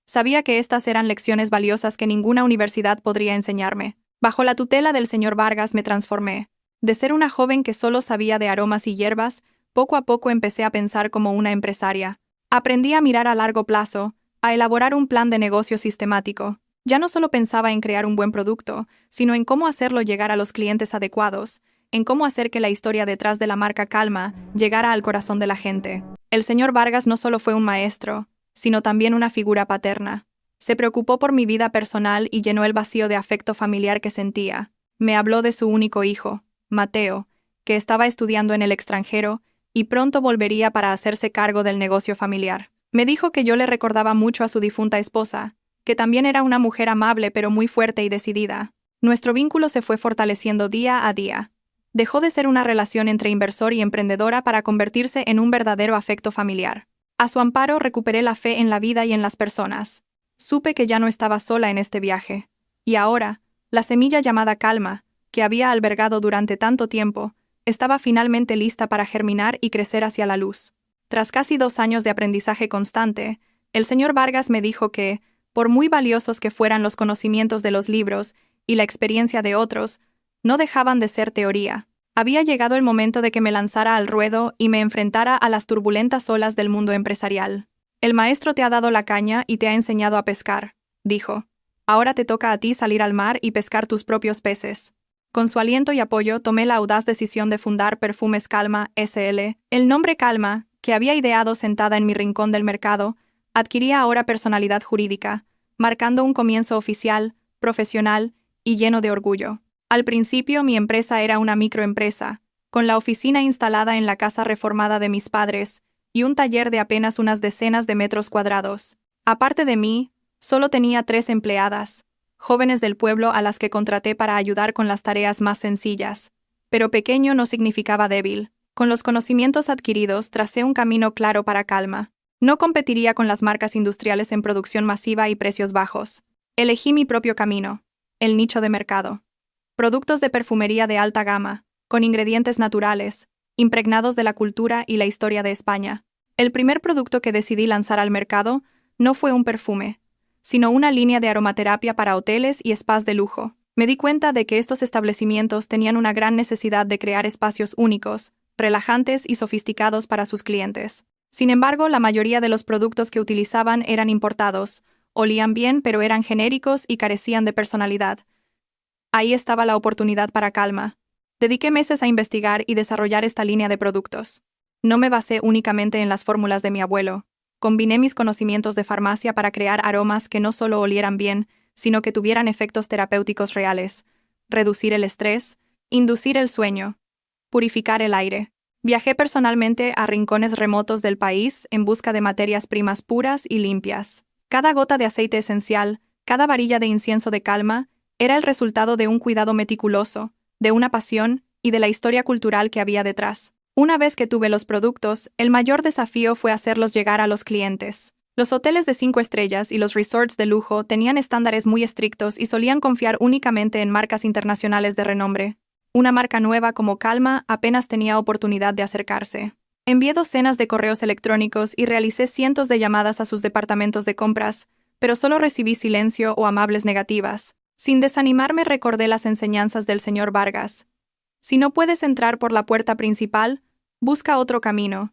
Sabía que estas eran lecciones valiosas que ninguna universidad podría enseñarme. Bajo la tutela del señor Vargas me transformé. De ser una joven que solo sabía de aromas y hierbas, poco a poco empecé a pensar como una empresaria. Aprendí a mirar a largo plazo, a elaborar un plan de negocio sistemático. Ya no solo pensaba en crear un buen producto, sino en cómo hacerlo llegar a los clientes adecuados, en cómo hacer que la historia detrás de la marca Calma llegara al corazón de la gente. El señor Vargas no solo fue un maestro, sino también una figura paterna. Se preocupó por mi vida personal y llenó el vacío de afecto familiar que sentía. Me habló de su único hijo, Mateo, que estaba estudiando en el extranjero y pronto volvería para hacerse cargo del negocio familiar. Me dijo que yo le recordaba mucho a su difunta esposa, que también era una mujer amable pero muy fuerte y decidida. Nuestro vínculo se fue fortaleciendo día a día. Dejó de ser una relación entre inversor y emprendedora para convertirse en un verdadero afecto familiar. A su amparo recuperé la fe en la vida y en las personas. Supe que ya no estaba sola en este viaje. Y ahora, la semilla llamada Calma, que había albergado durante tanto tiempo, estaba finalmente lista para germinar y crecer hacia la luz. Tras casi 2 años de aprendizaje constante, el señor Vargas me dijo que, por muy valiosos que fueran los conocimientos de los libros y la experiencia de otros, no dejaban de ser teoría. Había llegado el momento de que me lanzara al ruedo y me enfrentara a las turbulentas olas del mundo empresarial. El maestro te ha dado la caña y te ha enseñado a pescar, dijo. Ahora te toca a ti salir al mar y pescar tus propios peces. Con su aliento y apoyo tomé la audaz decisión de fundar Perfumes Calma S.L. El nombre Calma, que había ideado sentada en mi rincón del mercado, adquiría ahora personalidad jurídica, marcando un comienzo oficial, profesional y lleno de orgullo. Al principio mi empresa era una microempresa, con la oficina instalada en la casa reformada de mis padres y un taller de apenas unas decenas de metros cuadrados. Aparte de mí, solo tenía 3 empleadas, jóvenes del pueblo a las que contraté para ayudar con las tareas más sencillas. Pero pequeño no significaba débil. Con los conocimientos adquiridos tracé un camino claro para Calma. No competiría con las marcas industriales en producción masiva y precios bajos. Elegí mi propio camino, el nicho de mercado. Productos de perfumería de alta gama, con ingredientes naturales, impregnados de la cultura y la historia de España. El primer producto que decidí lanzar al mercado no fue un perfume, sino una línea de aromaterapia para hoteles y spas de lujo. Me di cuenta de que estos establecimientos tenían una gran necesidad de crear espacios únicos, relajantes y sofisticados para sus clientes. Sin embargo, la mayoría de los productos que utilizaban eran importados, olían bien pero eran genéricos y carecían de personalidad. Ahí estaba la oportunidad para Calma. Dediqué meses a investigar y desarrollar esta línea de productos. No me basé únicamente en las fórmulas de mi abuelo. Combiné mis conocimientos de farmacia para crear aromas que no solo olieran bien, sino que tuvieran efectos terapéuticos reales, reducir el estrés, inducir el sueño, purificar el aire. Viajé personalmente a rincones remotos del país en busca de materias primas puras y limpias. Cada gota de aceite esencial, cada varilla de incienso de Calma, era el resultado de un cuidado meticuloso, de una pasión y de la historia cultural que había detrás. Una vez que tuve los productos, el mayor desafío fue hacerlos llegar a los clientes. Los hoteles de 5 estrellas y los resorts de lujo tenían estándares muy estrictos y solían confiar únicamente en marcas internacionales de renombre. Una marca nueva como Calma apenas tenía oportunidad de acercarse. Envié docenas de correos electrónicos y realicé cientos de llamadas a sus departamentos de compras, pero solo recibí silencio o amables negativas. Sin desanimarme recordé las enseñanzas del señor Vargas. Si no puedes entrar por la puerta principal, busca otro camino.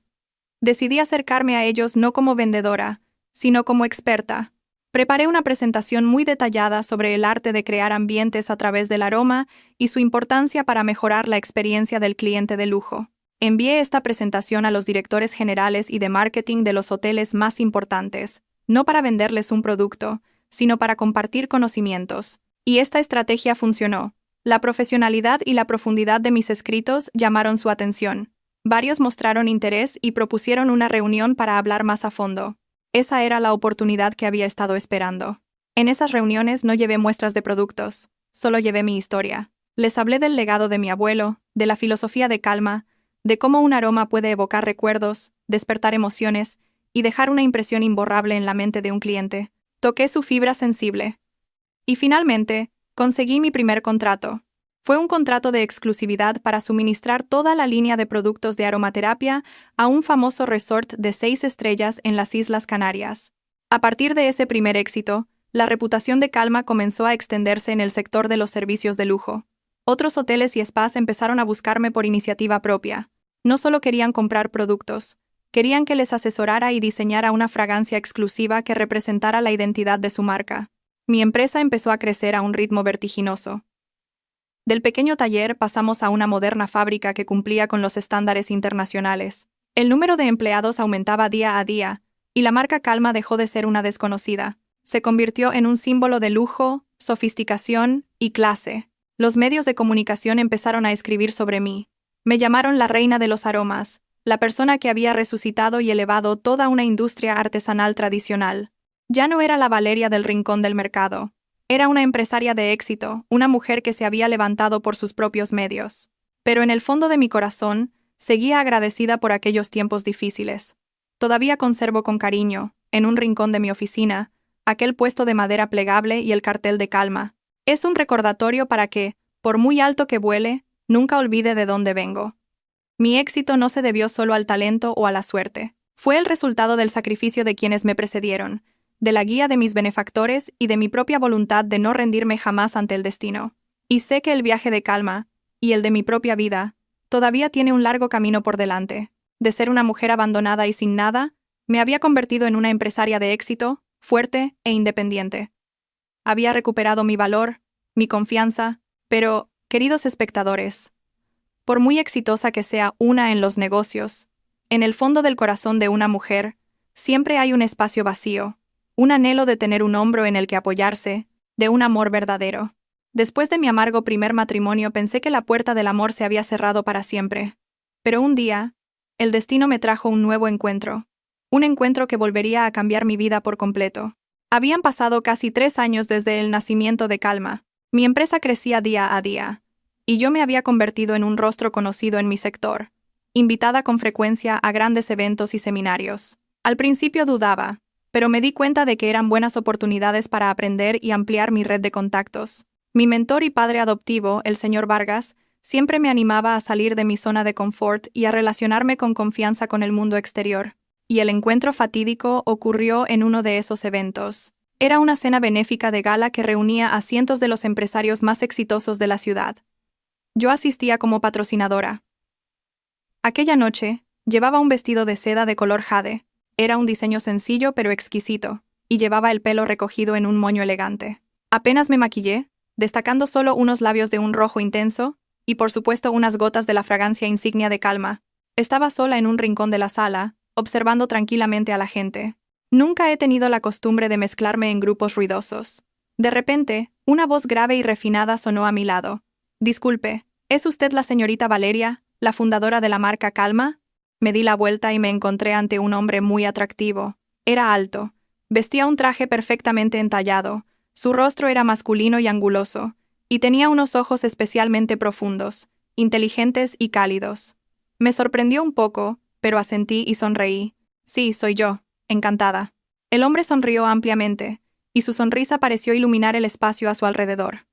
Decidí acercarme a ellos no como vendedora, sino como experta. Preparé una presentación muy detallada sobre el arte de crear ambientes a través del aroma y su importancia para mejorar la experiencia del cliente de lujo. Envié esta presentación a los directores generales y de marketing de los hoteles más importantes, no para venderles un producto, sino para compartir conocimientos. Y esta estrategia funcionó. La profesionalidad y la profundidad de mis escritos llamaron su atención. Varios mostraron interés y propusieron una reunión para hablar más a fondo. Esa era la oportunidad que había estado esperando. En esas reuniones no llevé muestras de productos, solo llevé mi historia. Les hablé del legado de mi abuelo, de la filosofía de Calma, de cómo un aroma puede evocar recuerdos, despertar emociones y dejar una impresión imborrable en la mente de un cliente. Toqué su fibra sensible. Y finalmente, conseguí mi primer contrato. Fue un contrato de exclusividad para suministrar toda la línea de productos de aromaterapia a un famoso resort de 6 estrellas en las Islas Canarias. A partir de ese primer éxito, la reputación de Calma comenzó a extenderse en el sector de los servicios de lujo. Otros hoteles y spas empezaron a buscarme por iniciativa propia. No solo querían comprar productos, querían que les asesorara y diseñara una fragancia exclusiva que representara la identidad de su marca. Mi empresa empezó a crecer a un ritmo vertiginoso. Del pequeño taller pasamos a una moderna fábrica que cumplía con los estándares internacionales. El número de empleados aumentaba día a día, y la marca Calma dejó de ser una desconocida. Se convirtió en un símbolo de lujo, sofisticación y clase. Los medios de comunicación empezaron a escribir sobre mí. Me llamaron la reina de los aromas, la persona que había resucitado y elevado toda una industria artesanal tradicional. Ya no era la Valeria del rincón del mercado. Era una empresaria de éxito, una mujer que se había levantado por sus propios medios. Pero en el fondo de mi corazón, seguía agradecida por aquellos tiempos difíciles. Todavía conservo con cariño, en un rincón de mi oficina, aquel puesto de madera plegable y el cartel de Calma. Es un recordatorio para que, por muy alto que vuele, nunca olvide de dónde vengo. Mi éxito no se debió solo al talento o a la suerte. Fue el resultado del sacrificio de quienes me precedieron, de la guía de mis benefactores y de mi propia voluntad de no rendirme jamás ante el destino. Y sé que el viaje de Calma, y el de mi propia vida, todavía tiene un largo camino por delante. De ser una mujer abandonada y sin nada, me había convertido en una empresaria de éxito, fuerte e independiente. Había recuperado mi valor, mi confianza, pero, queridos espectadores, por muy exitosa que sea una en los negocios, en el fondo del corazón de una mujer, siempre hay un espacio vacío, un anhelo de tener un hombro en el que apoyarse, de un amor verdadero. Después de mi amargo primer matrimonio pensé que la puerta del amor se había cerrado para siempre. Pero un día, el destino me trajo un nuevo encuentro. Un encuentro que volvería a cambiar mi vida por completo. Habían pasado casi 3 años desde el nacimiento de Calma. Mi empresa crecía día a día, y yo me había convertido en un rostro conocido en mi sector, invitada con frecuencia a grandes eventos y seminarios. Al principio dudaba, pero me di cuenta de que eran buenas oportunidades para aprender y ampliar mi red de contactos. Mi mentor y padre adoptivo, el señor Vargas, siempre me animaba a salir de mi zona de confort y a relacionarme con confianza con el mundo exterior. Y el encuentro fatídico ocurrió en uno de esos eventos. Era una cena benéfica de gala que reunía a cientos de los empresarios más exitosos de la ciudad. Yo asistía como patrocinadora. Aquella noche, llevaba un vestido de seda de color jade. Era un diseño sencillo pero exquisito, y llevaba el pelo recogido en un moño elegante. Apenas me maquillé, destacando solo unos labios de un rojo intenso, y por supuesto unas gotas de la fragancia insignia de Calma. Estaba sola en un rincón de la sala, observando tranquilamente a la gente. Nunca he tenido la costumbre de mezclarme en grupos ruidosos. De repente, una voz grave y refinada sonó a mi lado. «Disculpe, ¿es usted la señorita Valeria, la fundadora de la marca Calma?» Me di la vuelta y me encontré ante un hombre muy atractivo. Era alto, vestía un traje perfectamente entallado, su rostro era masculino y anguloso, y tenía unos ojos especialmente profundos, inteligentes y cálidos. Me sorprendió un poco, pero asentí y sonreí. «Sí, soy yo, encantada». El hombre sonrió ampliamente, y su sonrisa pareció iluminar el espacio a su alrededor.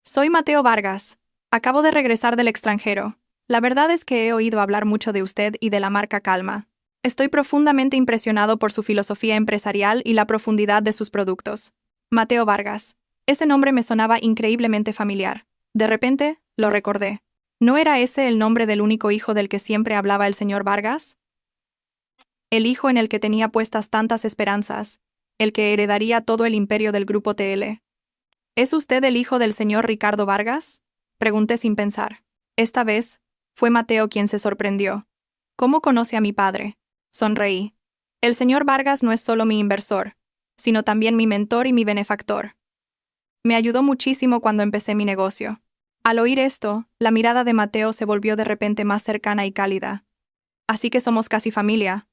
«Soy Mateo Vargas. Acabo de regresar del extranjero. La verdad es que he oído hablar mucho de usted y de la marca Calma. Estoy profundamente impresionado por su filosofía empresarial y la profundidad de sus productos». Mateo Vargas. Ese nombre me sonaba increíblemente familiar. De repente, lo recordé. ¿No era ese el nombre del único hijo del que siempre hablaba el señor Vargas? El hijo en el que tenía puestas tantas esperanzas, el que heredaría todo el imperio del Grupo TL. ¿Es usted el hijo del señor Ricardo Vargas?, pregunté sin pensar. Esta vez, fue Mateo quien se sorprendió. ¿Cómo conoce a mi padre? Sonreí. El señor Vargas no es solo mi inversor, sino también mi mentor y mi benefactor. Me ayudó muchísimo cuando empecé mi negocio. Al oír esto, la mirada de Mateo se volvió de repente más cercana y cálida. Así que somos casi familia.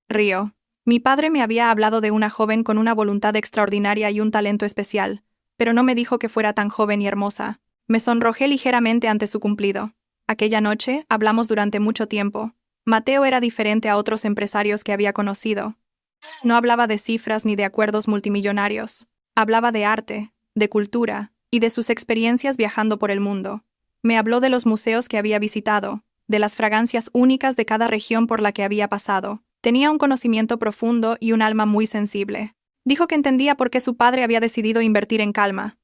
Río. Mi padre me había hablado de una joven con una voluntad extraordinaria y un talento especial, pero no me dijo que fuera tan joven y hermosa. Me sonrojé ligeramente ante su cumplido. Aquella noche, hablamos durante mucho tiempo. Mateo era diferente a otros empresarios que había conocido. No hablaba de cifras ni de acuerdos multimillonarios. Hablaba de arte, de cultura, y de sus experiencias viajando por el mundo. Me habló de los museos que había visitado, de las fragancias únicas de cada región por la que había pasado. Tenía un conocimiento profundo y un alma muy sensible. Dijo que entendía por qué su padre había decidido invertir en Calma.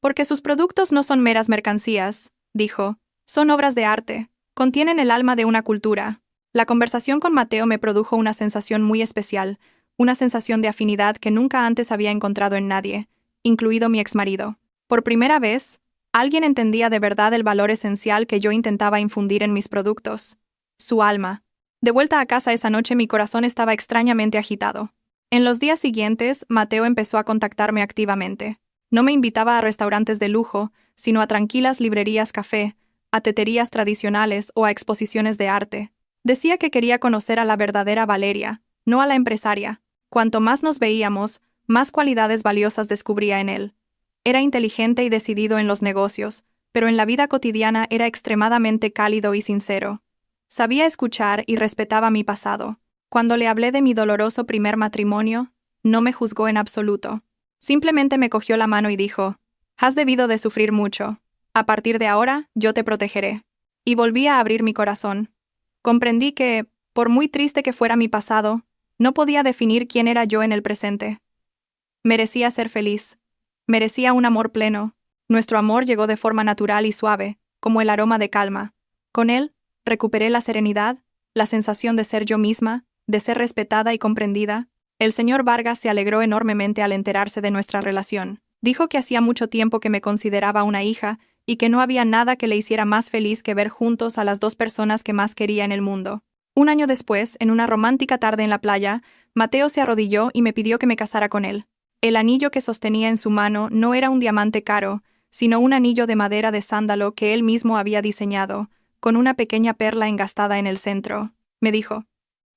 Porque sus productos no son meras mercancías, dijo, son obras de arte, contienen el alma de una cultura. La conversación con Mateo me produjo una sensación muy especial, una sensación de afinidad que nunca antes había encontrado en nadie, incluido mi exmarido. Por primera vez, alguien entendía de verdad el valor esencial que yo intentaba infundir en mis productos. Su alma. De vuelta a casa esa noche mi corazón estaba extrañamente agitado. En los días siguientes, Mateo empezó a contactarme activamente. No me invitaba a restaurantes de lujo, sino a tranquilas librerías café, a teterías tradicionales o a exposiciones de arte. Decía que quería conocer a la verdadera Valeria, no a la empresaria. Cuanto más nos veíamos, más cualidades valiosas descubría en él. Era inteligente y decidido en los negocios, pero en la vida cotidiana era extremadamente cálido y sincero. Sabía escuchar y respetaba mi pasado. Cuando le hablé de mi doloroso primer matrimonio, no me juzgó en absoluto. Simplemente me cogió la mano y dijo, «Has debido de sufrir mucho. A partir de ahora, yo te protegeré». Y volví a abrir mi corazón. Comprendí que, por muy triste que fuera mi pasado, no podía definir quién era yo en el presente. Merecía ser feliz. Merecía un amor pleno, Nuestro amor llegó de forma natural y suave, como el aroma de calma. Con él, recuperé la serenidad, la sensación de ser yo misma, de ser respetada y comprendida. El señor Vargas se alegró enormemente al enterarse de nuestra relación. Dijo que hacía mucho tiempo que me consideraba una hija y que no había nada que le hiciera más feliz que ver juntos a las dos personas que más quería en el mundo. Un año después, en una romántica tarde en la playa, Mateo se arrodilló y me pidió que me casara con él. El anillo que sostenía en su mano no era un diamante caro, sino un anillo de madera de sándalo que él mismo había diseñado, con una pequeña perla engastada en el centro. Me dijo: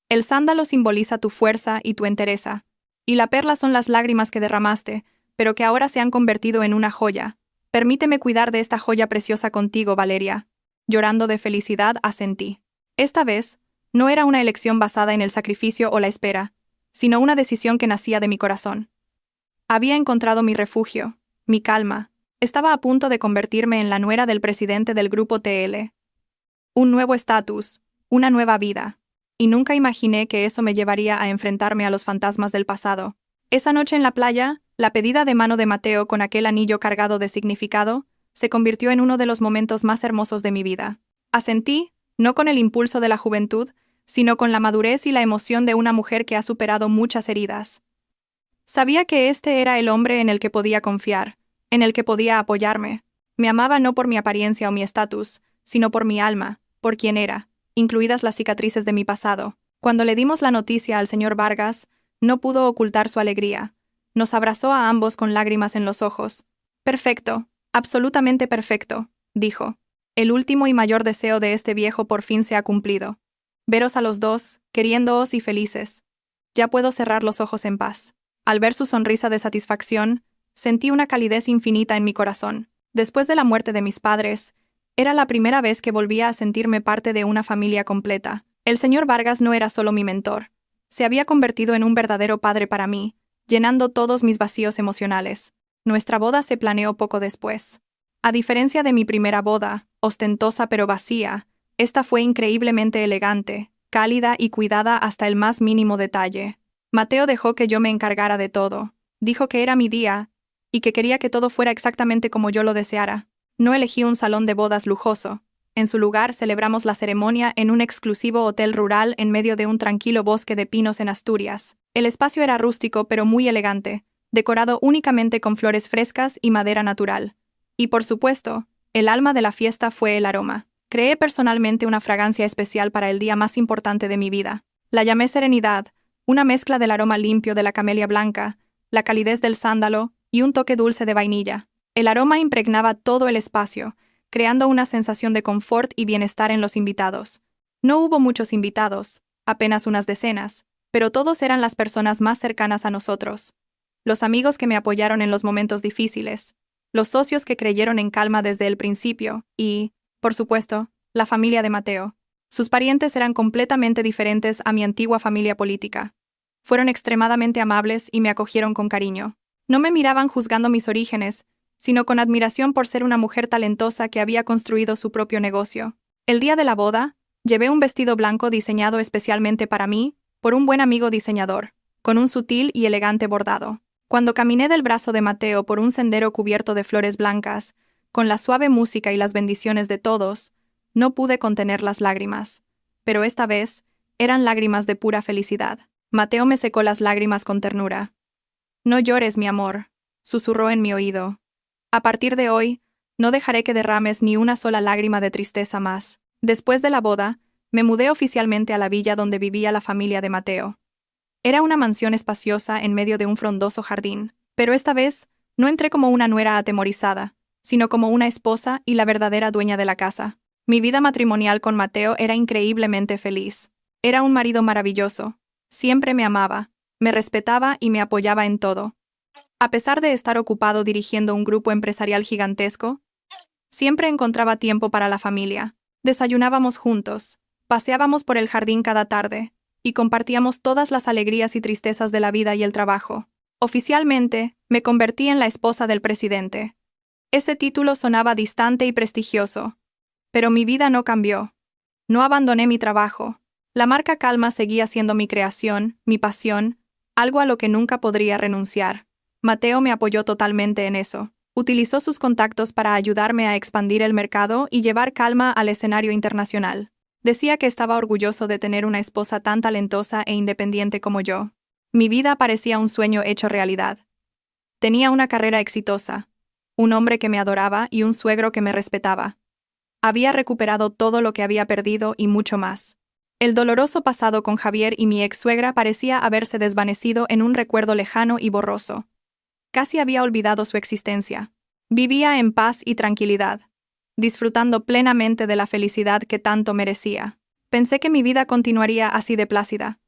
el sándalo simboliza tu fuerza y tu entereza, y la perla son las lágrimas que derramaste, pero que ahora se han convertido en una joya. Permíteme cuidar de esta joya preciosa contigo, Valeria. Llorando de felicidad, asentí. Esta vez, no era una elección basada en el sacrificio o la espera, sino una decisión que nacía de mi corazón. Había encontrado mi refugio, mi calma. Estaba a punto de convertirme en la nuera del presidente del grupo TL. Un nuevo estatus, una nueva vida. Y nunca imaginé que eso me llevaría a enfrentarme a los fantasmas del pasado. Esa noche en la playa, la pedida de mano de Mateo con aquel anillo cargado de significado, se convirtió en uno de los momentos más hermosos de mi vida. Asentí, no con el impulso de la juventud, sino con la madurez y la emoción de una mujer que ha superado muchas heridas. Sabía que este era el hombre en el que podía confiar, en el que podía apoyarme. Me amaba no por mi apariencia o mi estatus, sino por mi alma, por quien era, incluidas las cicatrices de mi pasado. Cuando le dimos la noticia al señor Vargas, no pudo ocultar su alegría. Nos abrazó a ambos con lágrimas en los ojos. Perfecto, absolutamente perfecto, dijo. El último y mayor deseo de este viejo por fin se ha cumplido. Veros a los dos, queriéndoos y felices. Ya puedo cerrar los ojos en paz. Al ver su sonrisa de satisfacción, sentí una calidez infinita en mi corazón. Después de la muerte de mis padres, era la primera vez que volvía a sentirme parte de una familia completa. El señor Vargas no era solo mi mentor. Se había convertido en un verdadero padre para mí, llenando todos mis vacíos emocionales. Nuestra boda se planeó poco después. A diferencia de mi primera boda, ostentosa pero vacía, esta fue increíblemente elegante, cálida y cuidada hasta el más mínimo detalle. Mateo dejó que yo me encargara de todo. Dijo que era mi día, y que quería que todo fuera exactamente como yo lo deseara. No elegí un salón de bodas lujoso. En su lugar celebramos la ceremonia en un exclusivo hotel rural en medio de un tranquilo bosque de pinos en Asturias. El espacio era rústico pero muy elegante, decorado únicamente con flores frescas y madera natural. Y por supuesto, el alma de la fiesta fue el aroma. Creé personalmente una fragancia especial para el día más importante de mi vida. La llamé Serenidad, una mezcla del aroma limpio de la camelia blanca, la calidez del sándalo y un toque dulce de vainilla. El aroma impregnaba todo el espacio, creando una sensación de confort y bienestar en los invitados. No hubo muchos invitados, apenas unas decenas, pero todos eran las personas más cercanas a nosotros. Los amigos que me apoyaron en los momentos difíciles, los socios que creyeron en calma desde el principio y, por supuesto, la familia de Mateo. Sus parientes eran completamente diferentes a mi antigua familia política. Fueron extremadamente amables y me acogieron con cariño. No me miraban juzgando mis orígenes, sino con admiración por ser una mujer talentosa que había construido su propio negocio. El día de la boda, llevé un vestido blanco diseñado especialmente para mí, por un buen amigo diseñador, con un sutil y elegante bordado. Cuando caminé del brazo de Mateo por un sendero cubierto de flores blancas, con la suave música y las bendiciones de todos, no pude contener las lágrimas. Pero esta vez, eran lágrimas de pura felicidad. Mateo me secó las lágrimas con ternura. «No llores, mi amor», susurró en mi oído. «A partir de hoy, no dejaré que derrames ni una sola lágrima de tristeza más». Después de la boda, me mudé oficialmente a la villa donde vivía la familia de Mateo. Era una mansión espaciosa en medio de un frondoso jardín, pero esta vez no entré como una nuera atemorizada, sino como una esposa y la verdadera dueña de la casa. Mi vida matrimonial con Mateo era increíblemente feliz. Era un marido maravilloso. Siempre me amaba, me respetaba y me apoyaba en todo. A pesar de estar ocupado dirigiendo un grupo empresarial gigantesco, siempre encontraba tiempo para la familia. Desayunábamos juntos, paseábamos por el jardín cada tarde, y compartíamos todas las alegrías y tristezas de la vida y el trabajo. Oficialmente, me convertí en la esposa del presidente. Ese título sonaba distante y prestigioso. Pero mi vida no cambió. No abandoné mi trabajo. La marca Calma seguía siendo mi creación, mi pasión, algo a lo que nunca podría renunciar. Mateo me apoyó totalmente en eso. Utilizó sus contactos para ayudarme a expandir el mercado y llevar calma al escenario internacional. Decía que estaba orgulloso de tener una esposa tan talentosa e independiente como yo. Mi vida parecía un sueño hecho realidad. Tenía una carrera exitosa, un hombre que me adoraba y un suegro que me respetaba. Había recuperado todo lo que había perdido y mucho más. El doloroso pasado con Javier y mi ex-suegra parecía haberse desvanecido en un recuerdo lejano y borroso. Casi había olvidado su existencia. Vivía en paz y tranquilidad, disfrutando plenamente de la felicidad que tanto merecía. Pensé que mi vida continuaría así de plácida.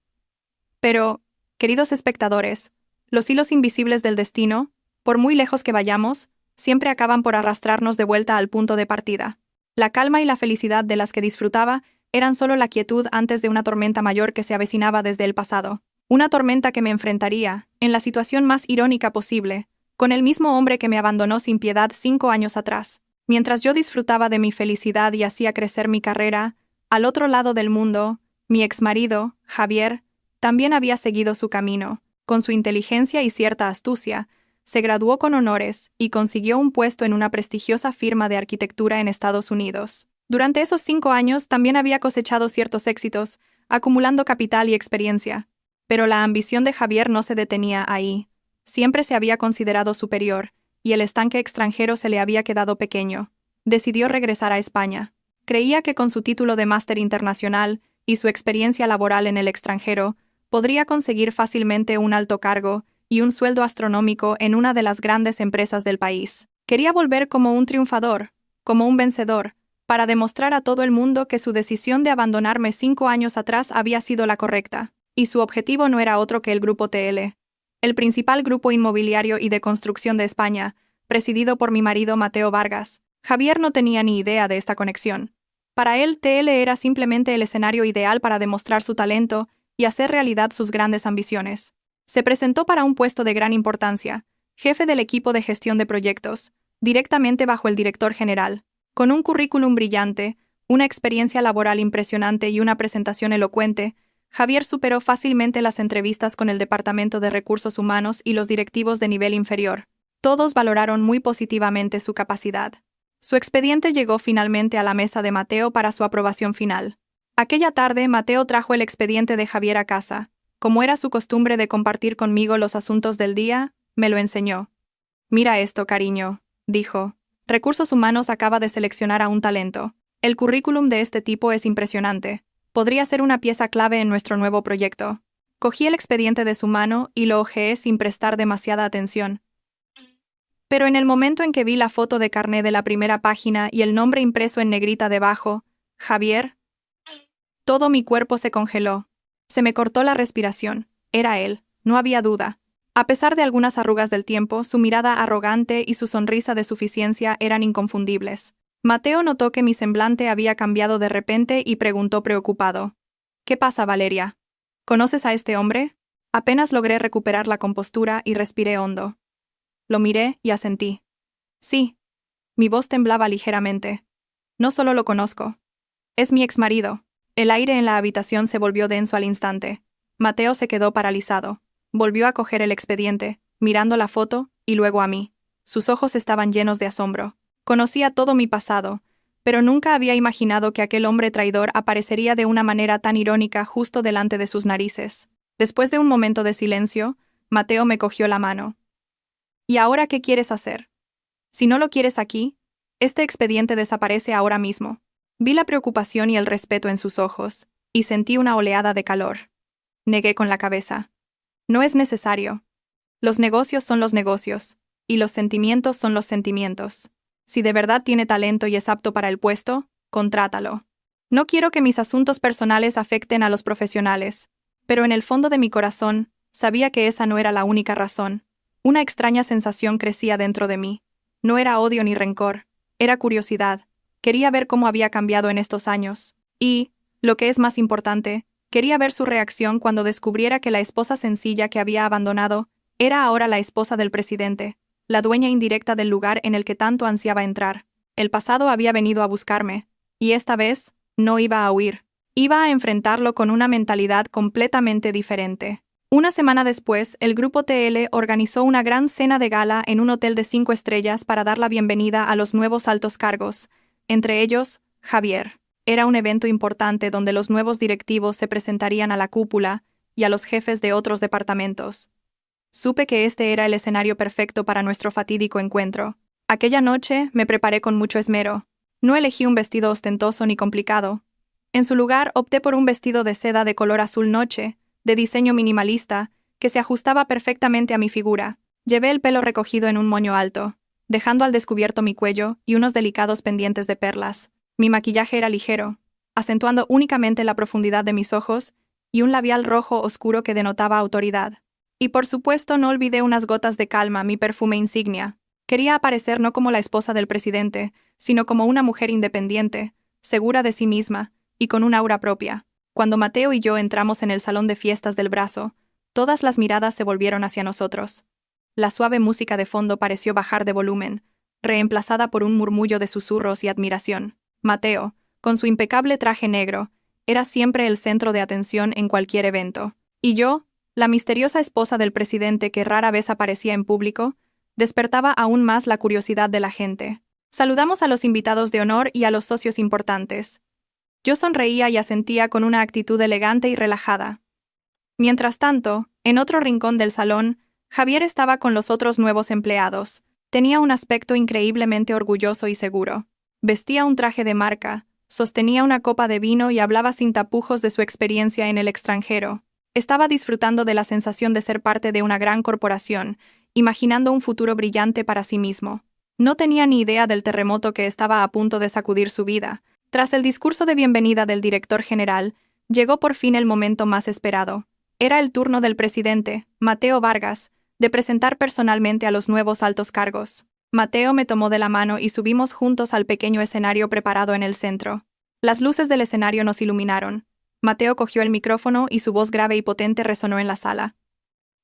Pero, queridos espectadores, los hilos invisibles del destino, por muy lejos que vayamos, siempre acaban por arrastrarnos de vuelta al punto de partida. La calma y la felicidad de las que disfrutaba eran solo la quietud antes de una tormenta mayor que se avecinaba desde el pasado. Una tormenta que me enfrentaría, en la situación más irónica posible, con el mismo hombre que me abandonó sin piedad 5 años atrás. Mientras yo disfrutaba de mi felicidad y hacía crecer mi carrera, al otro lado del mundo, mi exmarido, Javier, también había seguido su camino. Con su inteligencia y cierta astucia, se graduó con honores y consiguió un puesto en una prestigiosa firma de arquitectura en Estados Unidos. Durante esos 5 años también había cosechado ciertos éxitos, acumulando capital y experiencia. Pero la ambición de Javier no se detenía ahí. Siempre se había considerado superior, y el estanque extranjero se le había quedado pequeño. Decidió regresar a España. Creía que con su título de máster internacional y su experiencia laboral en el extranjero, podría conseguir fácilmente un alto cargo y un sueldo astronómico en una de las grandes empresas del país. Quería volver como un triunfador, como un vencedor, para demostrar a todo el mundo que su decisión de abandonarme 5 años atrás había sido la correcta, y su objetivo no era otro que el Grupo TL, el principal grupo inmobiliario y de construcción de España, presidido por mi marido Mateo Vargas. Javier no tenía ni idea de esta conexión. Para él, TL era simplemente el escenario ideal para demostrar su talento y hacer realidad sus grandes ambiciones. Se presentó para un puesto de gran importancia, jefe del equipo de gestión de proyectos, directamente bajo el director general. Con un currículum brillante, una experiencia laboral impresionante y una presentación elocuente, Javier superó fácilmente las entrevistas con el Departamento de Recursos Humanos y los directivos de nivel inferior. Todos valoraron muy positivamente su capacidad. Su expediente llegó finalmente a la mesa de Mateo para su aprobación final. Aquella tarde, Mateo trajo el expediente de Javier a casa. Como era su costumbre de compartir conmigo los asuntos del día, me lo enseñó. «Mira esto, cariño», dijo. «Recursos Humanos acaba de seleccionar a un talento. El currículum de este tipo es impresionante. Podría ser una pieza clave en nuestro nuevo proyecto». Cogí el expediente de su mano y lo hojeé sin prestar demasiada atención. Pero en el momento en que vi la foto de carné de la primera página y el nombre impreso en negrita debajo, Javier, todo mi cuerpo se congeló. Se me cortó la respiración. Era él, no había duda. A pesar de algunas arrugas del tiempo, su mirada arrogante y su sonrisa de suficiencia eran inconfundibles. Mateo notó que mi semblante había cambiado de repente y preguntó preocupado. «¿Qué pasa, Valeria? ¿Conoces a este hombre?» Apenas logré recuperar la compostura y respiré hondo. Lo miré y asentí. «Sí». Mi voz temblaba ligeramente. «No solo lo conozco. Es mi exmarido». El aire en la habitación se volvió denso al instante. Mateo se quedó paralizado. Volvió a coger el expediente, mirando la foto, y luego a mí. Sus ojos estaban llenos de asombro. Conocía todo mi pasado, pero nunca había imaginado que aquel hombre traidor aparecería de una manera tan irónica justo delante de sus narices. Después de un momento de silencio, Mateo me cogió la mano. «¿Y ahora qué quieres hacer? Si no lo quieres aquí, este expediente desaparece ahora mismo». Vi la preocupación y el respeto en sus ojos, y sentí una oleada de calor. Negué con la cabeza. «No es necesario. Los negocios son los negocios, y los sentimientos son los sentimientos. Si de verdad tiene talento y es apto para el puesto, contrátalo. No quiero que mis asuntos personales afecten a los profesionales». Pero en el fondo de mi corazón, sabía que esa no era la única razón. Una extraña sensación crecía dentro de mí. No era odio ni rencor, era curiosidad. Quería ver cómo había cambiado en estos años. Y, lo que es más importante, quería ver su reacción cuando descubriera que la esposa sencilla que había abandonado era ahora la esposa del presidente, la dueña indirecta del lugar en el que tanto ansiaba entrar. El pasado había venido a buscarme, y esta vez, no iba a huir. Iba a enfrentarlo con una mentalidad completamente diferente. Una semana después, el grupo TL organizó una gran cena de gala en un hotel de 5 estrellas para dar la bienvenida a los nuevos altos cargos, entre ellos, Javier. Era un evento importante donde los nuevos directivos se presentarían a la cúpula y a los jefes de otros departamentos. Supe que este era el escenario perfecto para nuestro fatídico encuentro. Aquella noche me preparé con mucho esmero. No elegí un vestido ostentoso ni complicado. En su lugar, opté por un vestido de seda de color azul noche, de diseño minimalista, que se ajustaba perfectamente a mi figura. Llevé el pelo recogido en un moño alto, dejando al descubierto mi cuello y unos delicados pendientes de perlas. Mi maquillaje era ligero, acentuando únicamente la profundidad de mis ojos y un labial rojo oscuro que denotaba autoridad. Y por supuesto no olvidé unas gotas de calma, mi perfume insignia. Quería aparecer no como la esposa del presidente, sino como una mujer independiente, segura de sí misma y con un aura propia. Cuando Mateo y yo entramos en el salón de fiestas del Brazo, todas las miradas se volvieron hacia nosotros. La suave música de fondo pareció bajar de volumen, reemplazada por un murmullo de susurros y admiración. Mateo, con su impecable traje negro, era siempre el centro de atención en cualquier evento. Y yo, la misteriosa esposa del presidente que rara vez aparecía en público, despertaba aún más la curiosidad de la gente. Saludamos a los invitados de honor y a los socios importantes. Yo sonreía y asentía con una actitud elegante y relajada. Mientras tanto, en otro rincón del salón, Javier estaba con los otros nuevos empleados. Tenía un aspecto increíblemente orgulloso y seguro. Vestía un traje de marca, sostenía una copa de vino y hablaba sin tapujos de su experiencia en el extranjero. Estaba disfrutando de la sensación de ser parte de una gran corporación, imaginando un futuro brillante para sí mismo. No tenía ni idea del terremoto que estaba a punto de sacudir su vida. Tras el discurso de bienvenida del director general, llegó por fin el momento más esperado. Era el turno del presidente, Mateo Vargas, de presentar personalmente a los nuevos altos cargos. Mateo me tomó de la mano y subimos juntos al pequeño escenario preparado en el centro. Las luces del escenario nos iluminaron. Mateo cogió el micrófono y su voz grave y potente resonó en la sala.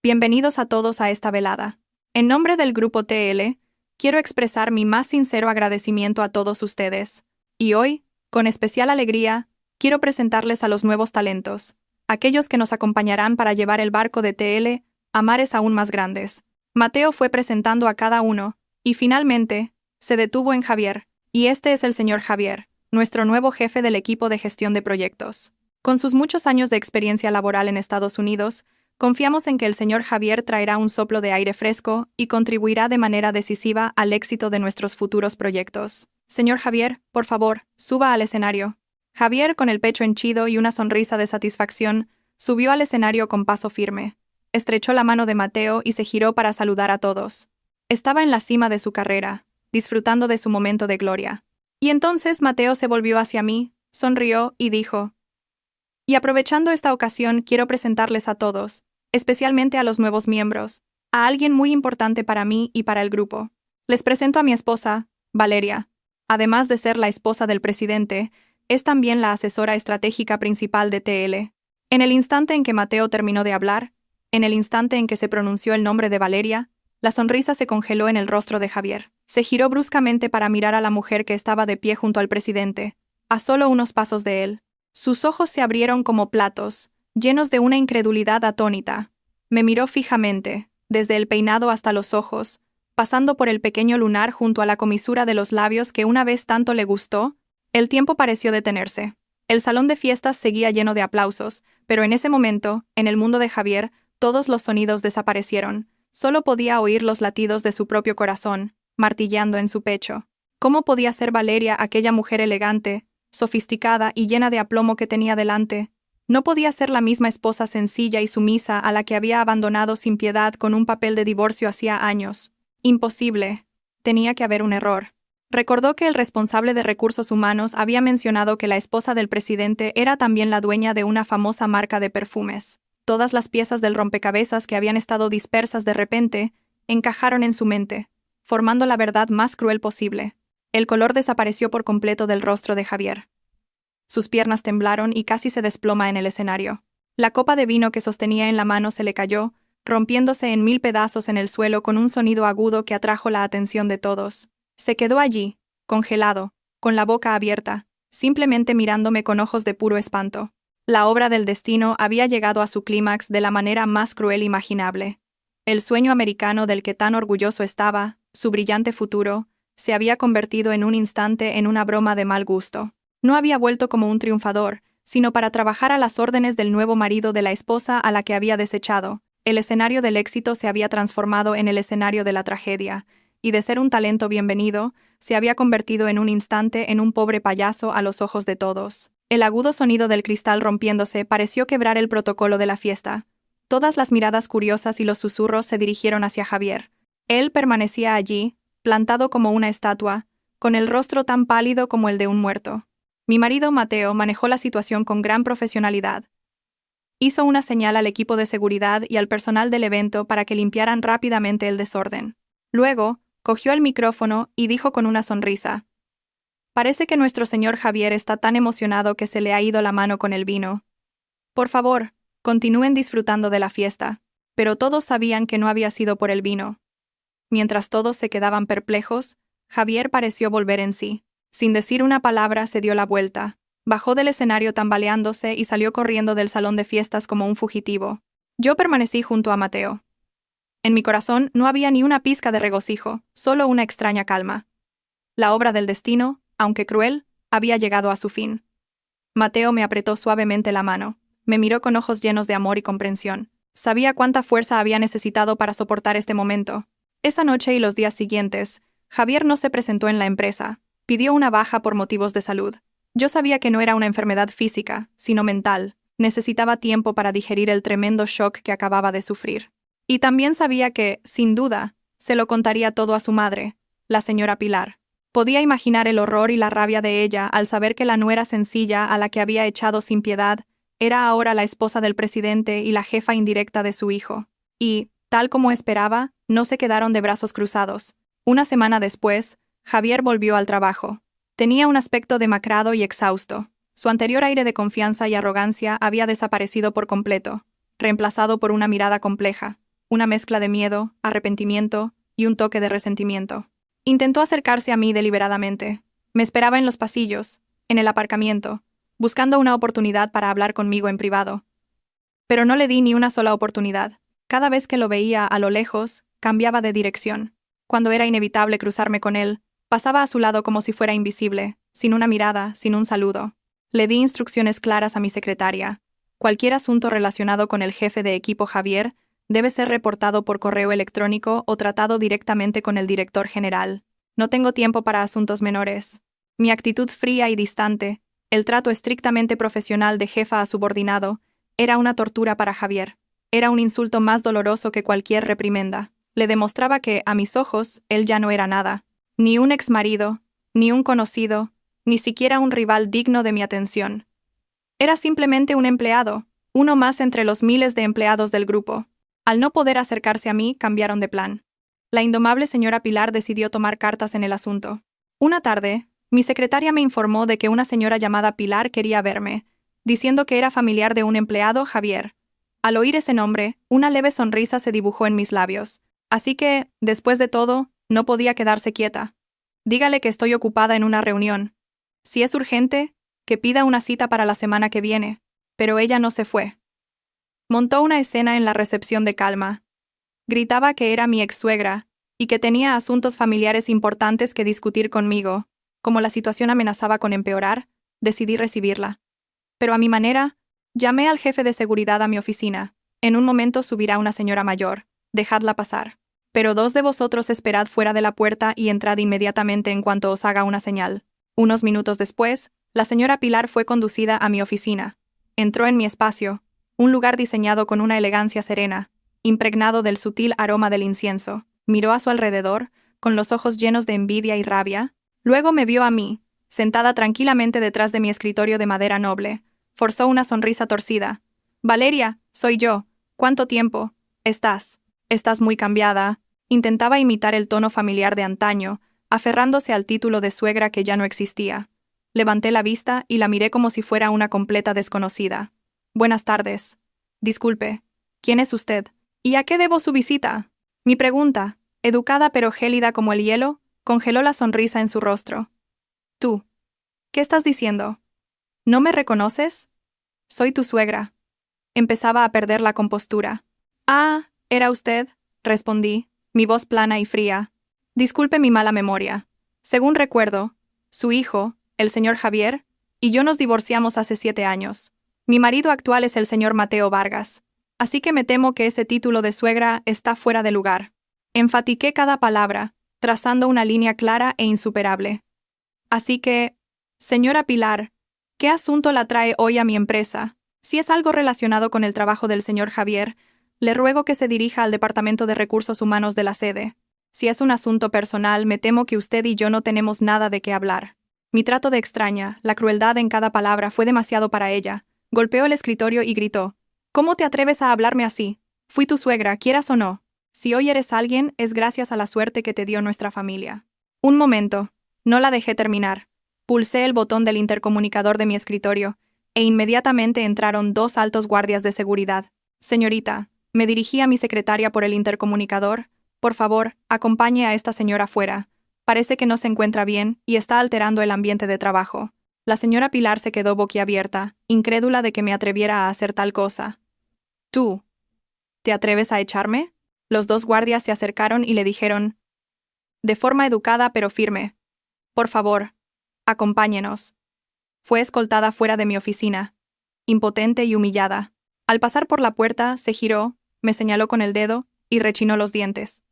Bienvenidos a todos a esta velada. En nombre del grupo TL, quiero expresar mi más sincero agradecimiento a todos ustedes. Y hoy, con especial alegría, quiero presentarles a los nuevos talentos, aquellos que nos acompañarán para llevar el barco de TL a mares aún más grandes. Mateo fue presentando a cada uno, y finalmente, se detuvo en Javier, y este es el señor Javier, nuestro nuevo jefe del equipo de gestión de proyectos. Con sus muchos años de experiencia laboral en Estados Unidos, confiamos en que el señor Javier traerá un soplo de aire fresco y contribuirá de manera decisiva al éxito de nuestros futuros proyectos. Señor Javier, por favor, suba al escenario. Javier, con el pecho henchido y una sonrisa de satisfacción, subió al escenario con paso firme. Estrechó la mano de Mateo y se giró para saludar a todos. Estaba en la cima de su carrera, disfrutando de su momento de gloria. Y entonces Mateo se volvió hacia mí, sonrió y dijo: y aprovechando esta ocasión quiero presentarles a todos, especialmente a los nuevos miembros, a alguien muy importante para mí y para el grupo. Les presento a mi esposa, Valeria. Además de ser la esposa del presidente, es también la asesora estratégica principal de TL. En el instante en que Mateo terminó de hablar, en el instante en que se pronunció el nombre de Valeria, la sonrisa se congeló en el rostro de Javier. Se giró bruscamente para mirar a la mujer que estaba de pie junto al presidente, a solo unos pasos de él. Sus ojos se abrieron como platos, llenos de una incredulidad atónita. Me miró fijamente, desde el peinado hasta los ojos, pasando por el pequeño lunar junto a la comisura de los labios que una vez tanto le gustó. El tiempo pareció detenerse. El salón de fiestas seguía lleno de aplausos, pero en ese momento, en el mundo de Javier, todos los sonidos desaparecieron. Solo podía oír los latidos de su propio corazón, martilleando en su pecho. ¿Cómo podía ser Valeria aquella mujer elegante, sofisticada y llena de aplomo que tenía delante? No podía ser la misma esposa sencilla y sumisa a la que había abandonado sin piedad con un papel de divorcio hacía años. Imposible. Tenía que haber un error. Recordó que el responsable de recursos humanos había mencionado que la esposa del presidente era también la dueña de una famosa marca de perfumes. Todas las piezas del rompecabezas que habían estado dispersas de repente encajaron en su mente, formando la verdad más cruel posible. El color desapareció por completo del rostro de Javier. Sus piernas temblaron y casi se desploma en el escenario. La copa de vino que sostenía en la mano se le cayó, rompiéndose en 1000 pedazos en el suelo con un sonido agudo que atrajo la atención de todos. Se quedó allí, congelado, con la boca abierta, simplemente mirándome con ojos de puro espanto. La obra del destino había llegado a su clímax de la manera más cruel imaginable. El sueño americano del que tan orgulloso estaba, su brillante futuro, se había convertido en un instante en una broma de mal gusto. No había vuelto como un triunfador, sino para trabajar a las órdenes del nuevo marido de la esposa a la que había desechado. El escenario del éxito se había transformado en el escenario de la tragedia, y de ser un talento bienvenido, se había convertido en un instante en un pobre payaso a los ojos de todos. El agudo sonido del cristal rompiéndose pareció quebrar el protocolo de la fiesta. Todas las miradas curiosas y los susurros se dirigieron hacia Javier. Él permanecía allí, plantado como una estatua, con el rostro tan pálido como el de un muerto. Mi marido Mateo manejó la situación con gran profesionalidad. Hizo una señal al equipo de seguridad y al personal del evento para que limpiaran rápidamente el desorden. Luego, cogió el micrófono y dijo con una sonrisa: «Parece que nuestro señor Javier está tan emocionado que se le ha ido la mano con el vino. Por favor, continúen disfrutando de la fiesta». Pero todos sabían que no había sido por el vino. Mientras todos se quedaban perplejos, Javier pareció volver en sí. Sin decir una palabra, se dio la vuelta, bajó del escenario tambaleándose y salió corriendo del salón de fiestas como un fugitivo. Yo permanecí junto a Mateo. En mi corazón no había ni una pizca de regocijo, solo una extraña calma. La obra del destino, aunque cruel, había llegado a su fin. Mateo me apretó suavemente la mano, me miró con ojos llenos de amor y comprensión. Sabía cuánta fuerza había necesitado para soportar este momento. Esa noche y los días siguientes, Javier no se presentó en la empresa, pidió una baja por motivos de salud. Yo sabía que no era una enfermedad física, sino mental. Necesitaba tiempo para digerir el tremendo shock que acababa de sufrir. Y también sabía que, sin duda, se lo contaría todo a su madre, la señora Pilar. Podía imaginar el horror y la rabia de ella al saber que la nuera sencilla a la que había echado sin piedad era ahora la esposa del presidente y la jefa indirecta de su hijo. Y, tal como esperaba, no se quedaron de brazos cruzados. Una semana después, Javier volvió al trabajo. Tenía un aspecto demacrado y exhausto. Su anterior aire de confianza y arrogancia había desaparecido por completo, reemplazado por una mirada compleja, una mezcla de miedo, arrepentimiento y un toque de resentimiento. Intentó acercarse a mí deliberadamente. Me esperaba en los pasillos, en el aparcamiento, buscando una oportunidad para hablar conmigo en privado. Pero no le di ni una sola oportunidad. Cada vez que lo veía a lo lejos, cambiaba de dirección. Cuando era inevitable cruzarme con él, pasaba a su lado como si fuera invisible, sin una mirada, sin un saludo. Le di instrucciones claras a mi secretaria. Cualquier asunto relacionado con el jefe de equipo Javier debe ser reportado por correo electrónico o tratado directamente con el director general. No tengo tiempo para asuntos menores. Mi actitud fría y distante, el trato estrictamente profesional de jefa a subordinado, era una tortura para Javier. Era un insulto más doloroso que cualquier reprimenda. Le demostraba que, a mis ojos, él ya no era nada. Ni un exmarido, ni un conocido, ni siquiera un rival digno de mi atención. Era simplemente un empleado, uno más entre los miles de empleados del grupo. Al no poder acercarse a mí, cambiaron de plan. La indomable señora Pilar decidió tomar cartas en el asunto. Una tarde, mi secretaria me informó de que una señora llamada Pilar quería verme, diciendo que era familiar de un empleado, Javier. Al oír ese nombre, una leve sonrisa se dibujó en mis labios. Así que, después de todo, no podía quedarse quieta. Dígale que estoy ocupada en una reunión. Si es urgente, que pida una cita para la semana que viene. Pero ella no se fue. Montó una escena en la recepción de calma. Gritaba que era mi ex-suegra y que tenía asuntos familiares importantes que discutir conmigo. Como la situación amenazaba con empeorar, decidí recibirla. Pero a mi manera, llamé al jefe de seguridad a mi oficina. En un momento subirá una señora mayor. Dejadla pasar. Pero 2 de vosotros esperad fuera de la puerta y entrad inmediatamente en cuanto os haga una señal. Unos minutos después, la señora Pilar fue conducida a mi oficina. Entró en mi espacio, un lugar diseñado con una elegancia serena, impregnado del sutil aroma del incienso. Miró a su alrededor, con los ojos llenos de envidia y rabia. Luego me vio a mí, sentada tranquilamente detrás de mi escritorio de madera noble. Forzó una sonrisa torcida. «Valeria, soy yo. ¿Cuánto tiempo? Estás muy cambiada». Intentaba imitar el tono familiar de antaño, aferrándose al título de suegra que ya no existía. Levanté la vista y la miré como si fuera una completa desconocida. «Buenas tardes. Disculpe. ¿Quién es usted? ¿Y a qué debo su visita?» Mi pregunta, educada pero gélida como el hielo, congeló la sonrisa en su rostro. «¿Tú? ¿Qué estás diciendo? ¿No me reconoces?» Soy tu suegra. Empezaba a perder la compostura. Ah, ¿era usted? Respondí, mi voz plana y fría. Disculpe mi mala memoria. Según recuerdo, su hijo, el señor Javier, y yo nos divorciamos hace 7 años. Mi marido actual es el señor Mateo Vargas. Así que me temo que ese título de suegra está fuera de lugar. Enfatiqué cada palabra, trazando una línea clara e insuperable. Así que, señora Pilar, ¿qué asunto la trae hoy a mi empresa? Si es algo relacionado con el trabajo del señor Javier, le ruego que se dirija al Departamento de Recursos Humanos de la sede. Si es un asunto personal, me temo que usted y yo no tenemos nada de qué hablar. Mi trato de extraña, la crueldad en cada palabra fue demasiado para ella. Golpeó el escritorio y gritó: ¿Cómo te atreves a hablarme así? Fui tu suegra, quieras o no. Si hoy eres alguien, es gracias a la suerte que te dio nuestra familia. Un momento. No la dejé terminar. Pulsé el botón del intercomunicador de mi escritorio, e inmediatamente entraron 2 altos guardias de seguridad. Señorita, me dirigí a mi secretaria por el intercomunicador. Por favor, acompañe a esta señora fuera. Parece que no se encuentra bien y está alterando el ambiente de trabajo. La señora Pilar se quedó boquiabierta, incrédula de que me atreviera a hacer tal cosa. ¿Tú? ¿Te atreves a echarme? Los 2 guardias se acercaron y le dijeron, de forma educada pero firme: por favor, acompáñenos. Fue escoltada fuera de mi oficina, impotente y humillada. Al pasar por la puerta, se giró, me señaló con el dedo y rechinó los dientes.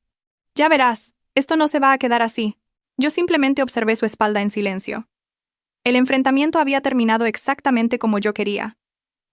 Ya verás, esto no se va a quedar así. Yo simplemente observé su espalda en silencio. El enfrentamiento había terminado exactamente como yo quería.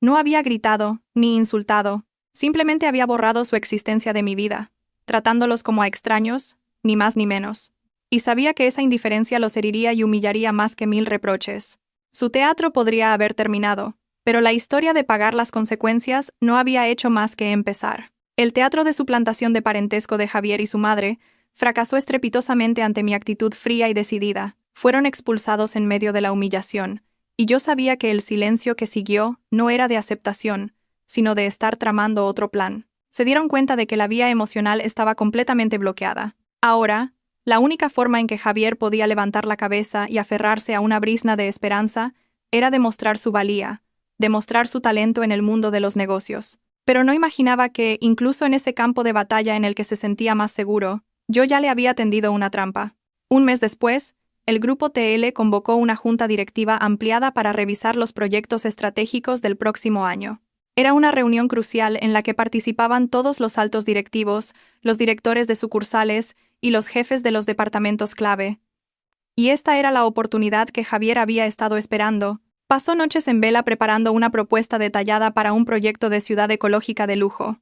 No había gritado, ni insultado, simplemente había borrado su existencia de mi vida, tratándolos como a extraños, ni más ni menos. Y sabía que esa indiferencia los heriría y humillaría más que 1000 reproches. Su teatro podría haber terminado, pero la historia de pagar las consecuencias no había hecho más que empezar. El teatro de suplantación de parentesco de Javier y su madre fracasó estrepitosamente ante mi actitud fría y decidida. Fueron expulsados en medio de la humillación, y yo sabía que el silencio que siguió no era de aceptación, sino de estar tramando otro plan. Se dieron cuenta de que la vía emocional estaba completamente bloqueada. Ahora, la única forma en que Javier podía levantar la cabeza y aferrarse a una brizna de esperanza era demostrar su valía, demostrar su talento en el mundo de los negocios. Pero no imaginaba que, incluso en ese campo de batalla en el que se sentía más seguro, yo ya le había tendido una trampa. Un mes después, el Grupo TL convocó una junta directiva ampliada para revisar los proyectos estratégicos del próximo año. Era una reunión crucial en la que participaban todos los altos directivos, los directores de sucursales y los jefes de los departamentos clave. Y esta era la oportunidad que Javier había estado esperando. Pasó noches en vela preparando una propuesta detallada para un proyecto de ciudad ecológica de lujo.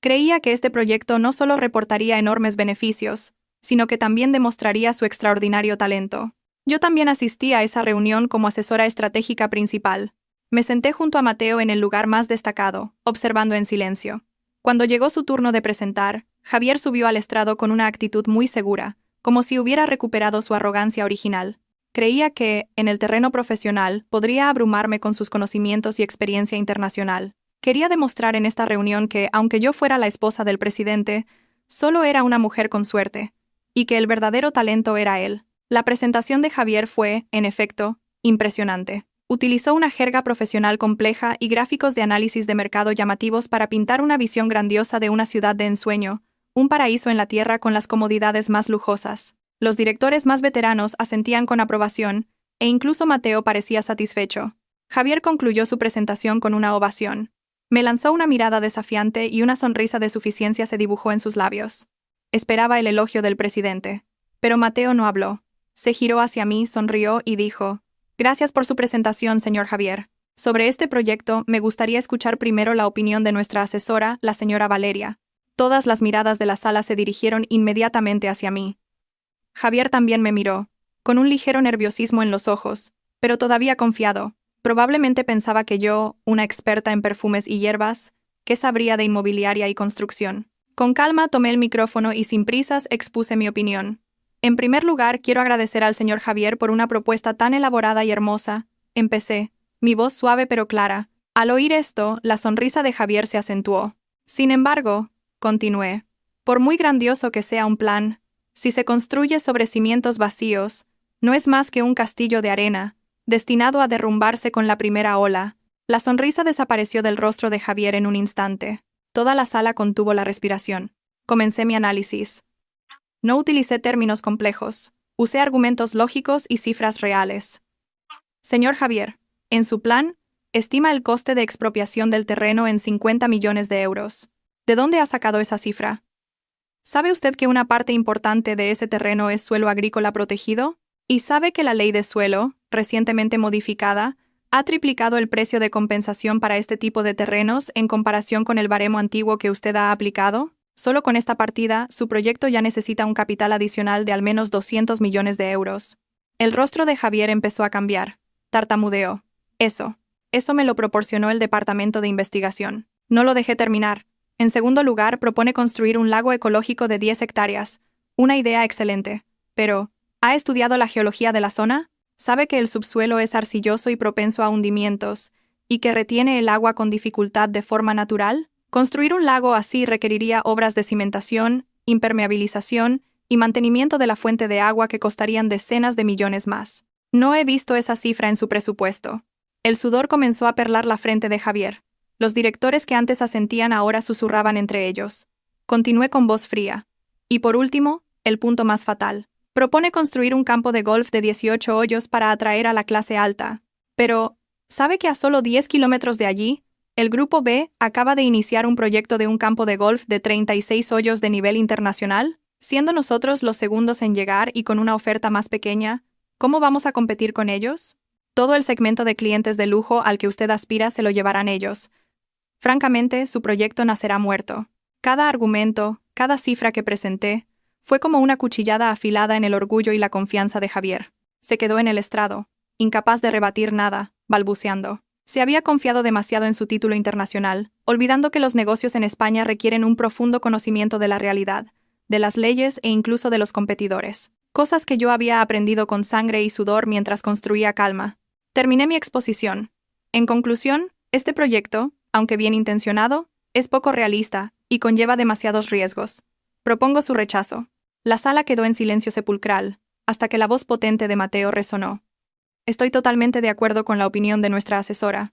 Creía que este proyecto no solo reportaría enormes beneficios, sino que también demostraría su extraordinario talento. Yo también asistí a esa reunión como asesora estratégica principal. Me senté junto a Mateo en el lugar más destacado, observando en silencio. Cuando llegó su turno de presentar, Javier subió al estrado con una actitud muy segura, como si hubiera recuperado su arrogancia original. Creía que, en el terreno profesional, podría abrumarme con sus conocimientos y experiencia internacional. Quería demostrar en esta reunión que, aunque yo fuera la esposa del presidente, solo era una mujer con suerte, y que el verdadero talento era él. La presentación de Javier fue, en efecto, impresionante. Utilizó una jerga profesional compleja y gráficos de análisis de mercado llamativos para pintar una visión grandiosa de una ciudad de ensueño, un paraíso en la tierra con las comodidades más lujosas. Los directores más veteranos asentían con aprobación, e incluso Mateo parecía satisfecho. Javier concluyó su presentación con una ovación. Me lanzó una mirada desafiante y una sonrisa de suficiencia se dibujó en sus labios. Esperaba el elogio del presidente. Pero Mateo no habló. Se giró hacia mí, sonrió y dijo: «Gracias por su presentación, señor Javier. Sobre este proyecto, me gustaría escuchar primero la opinión de nuestra asesora, la señora Valeria». Todas las miradas de la sala se dirigieron inmediatamente hacia mí. Javier también me miró, con un ligero nerviosismo en los ojos, pero todavía confiado. Probablemente pensaba que yo, una experta en perfumes y hierbas, ¿qué sabría de inmobiliaria y construcción? Con calma tomé el micrófono y sin prisas expuse mi opinión. En primer lugar, quiero agradecer al señor Javier por una propuesta tan elaborada y hermosa. Empecé, mi voz suave pero clara. Al oír esto, la sonrisa de Javier se acentuó. Sin embargo, continué, por muy grandioso que sea un plan, si se construye sobre cimientos vacíos, no es más que un castillo de arena, destinado a derrumbarse con la primera ola. La sonrisa desapareció del rostro de Javier en un instante. Toda la sala contuvo la respiración. Comencé mi análisis. No utilicé términos complejos. Usé argumentos lógicos y cifras reales. Señor Javier, en su plan, estima el coste de expropiación del terreno en 50 millones de euros. ¿De dónde ha sacado esa cifra? ¿Sabe usted que una parte importante de ese terreno es suelo agrícola protegido? ¿Y sabe que la ley de suelo, recientemente modificada, ha triplicado el precio de compensación para este tipo de terrenos en comparación con el baremo antiguo que usted ha aplicado? Solo con esta partida, su proyecto ya necesita un capital adicional de al menos 200 millones de euros. El rostro de Javier empezó a cambiar. Tartamudeó. Eso me lo proporcionó el Departamento de Investigación. No lo dejé terminar. En segundo lugar, propone construir un lago ecológico de 10 hectáreas. Una idea excelente. Pero, ¿ha estudiado la geología de la zona? ¿Sabe que el subsuelo es arcilloso y propenso a hundimientos, y que retiene el agua con dificultad de forma natural? Construir un lago así requeriría obras de cimentación, impermeabilización y mantenimiento de la fuente de agua que costarían decenas de millones más. No he visto esa cifra en su presupuesto. El sudor comenzó a perlar la frente de Javier. Los directores que antes asentían ahora susurraban entre ellos. Continué con voz fría. Y por último, el punto más fatal. Propone construir un campo de golf de 18 hoyos para atraer a la clase alta. Pero, ¿sabe que a solo 10 kilómetros de allí, el Grupo B acaba de iniciar un proyecto de un campo de golf de 36 hoyos de nivel internacional? Siendo nosotros los segundos en llegar y con una oferta más pequeña, ¿cómo vamos a competir con ellos? Todo el segmento de clientes de lujo al que usted aspira se lo llevarán ellos. Francamente, su proyecto nacerá muerto. Cada argumento, cada cifra que presenté, fue como una cuchillada afilada en el orgullo y la confianza de Javier. Se quedó en el estrado, incapaz de rebatir nada, balbuceando. Se había confiado demasiado en su título internacional, olvidando que los negocios en España requieren un profundo conocimiento de la realidad, de las leyes e incluso de los competidores. Cosas que yo había aprendido con sangre y sudor mientras construía calma. Terminé mi exposición. En conclusión, este proyecto, aunque bien intencionado, es poco realista y conlleva demasiados riesgos. Propongo su rechazo. La sala quedó en silencio sepulcral, hasta que la voz potente de Mateo resonó. Estoy totalmente de acuerdo con la opinión de nuestra asesora.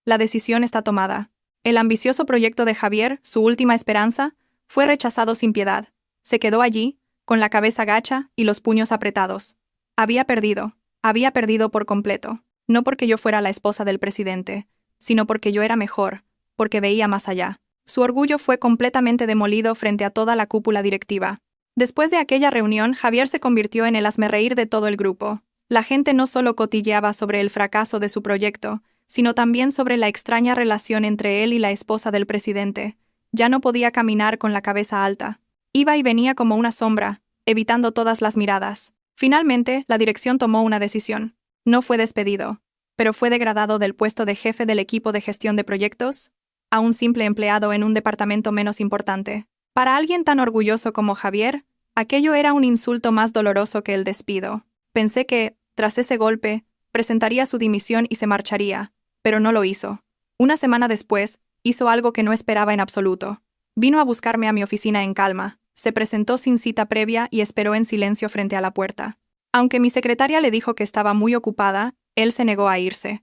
La decisión está tomada. El ambicioso proyecto de Javier, su última esperanza, fue rechazado sin piedad. Se quedó allí, con la cabeza gacha y los puños apretados. Había perdido por completo. No porque yo fuera la esposa del presidente, sino porque yo era mejor, porque veía más allá. Su orgullo fue completamente demolido frente a toda la cúpula directiva. Después de aquella reunión, Javier se convirtió en el hazmerreír de todo el grupo. La gente no solo cotilleaba sobre el fracaso de su proyecto, sino también sobre la extraña relación entre él y la esposa del presidente. Ya no podía caminar con la cabeza alta. Iba y venía como una sombra, evitando todas las miradas. Finalmente, la dirección tomó una decisión. No fue despedido, pero fue degradado del puesto de jefe del equipo de gestión de proyectos a un simple empleado en un departamento menos importante. Para alguien tan orgulloso como Javier, aquello era un insulto más doloroso que el despido. Pensé que, tras ese golpe, presentaría su dimisión y se marcharía, pero no lo hizo. Una semana después, hizo algo que no esperaba en absoluto. Vino a buscarme a mi oficina en calma, se presentó sin cita previa y esperó en silencio frente a la puerta. Aunque mi secretaria le dijo que estaba muy ocupada, él se negó a irse.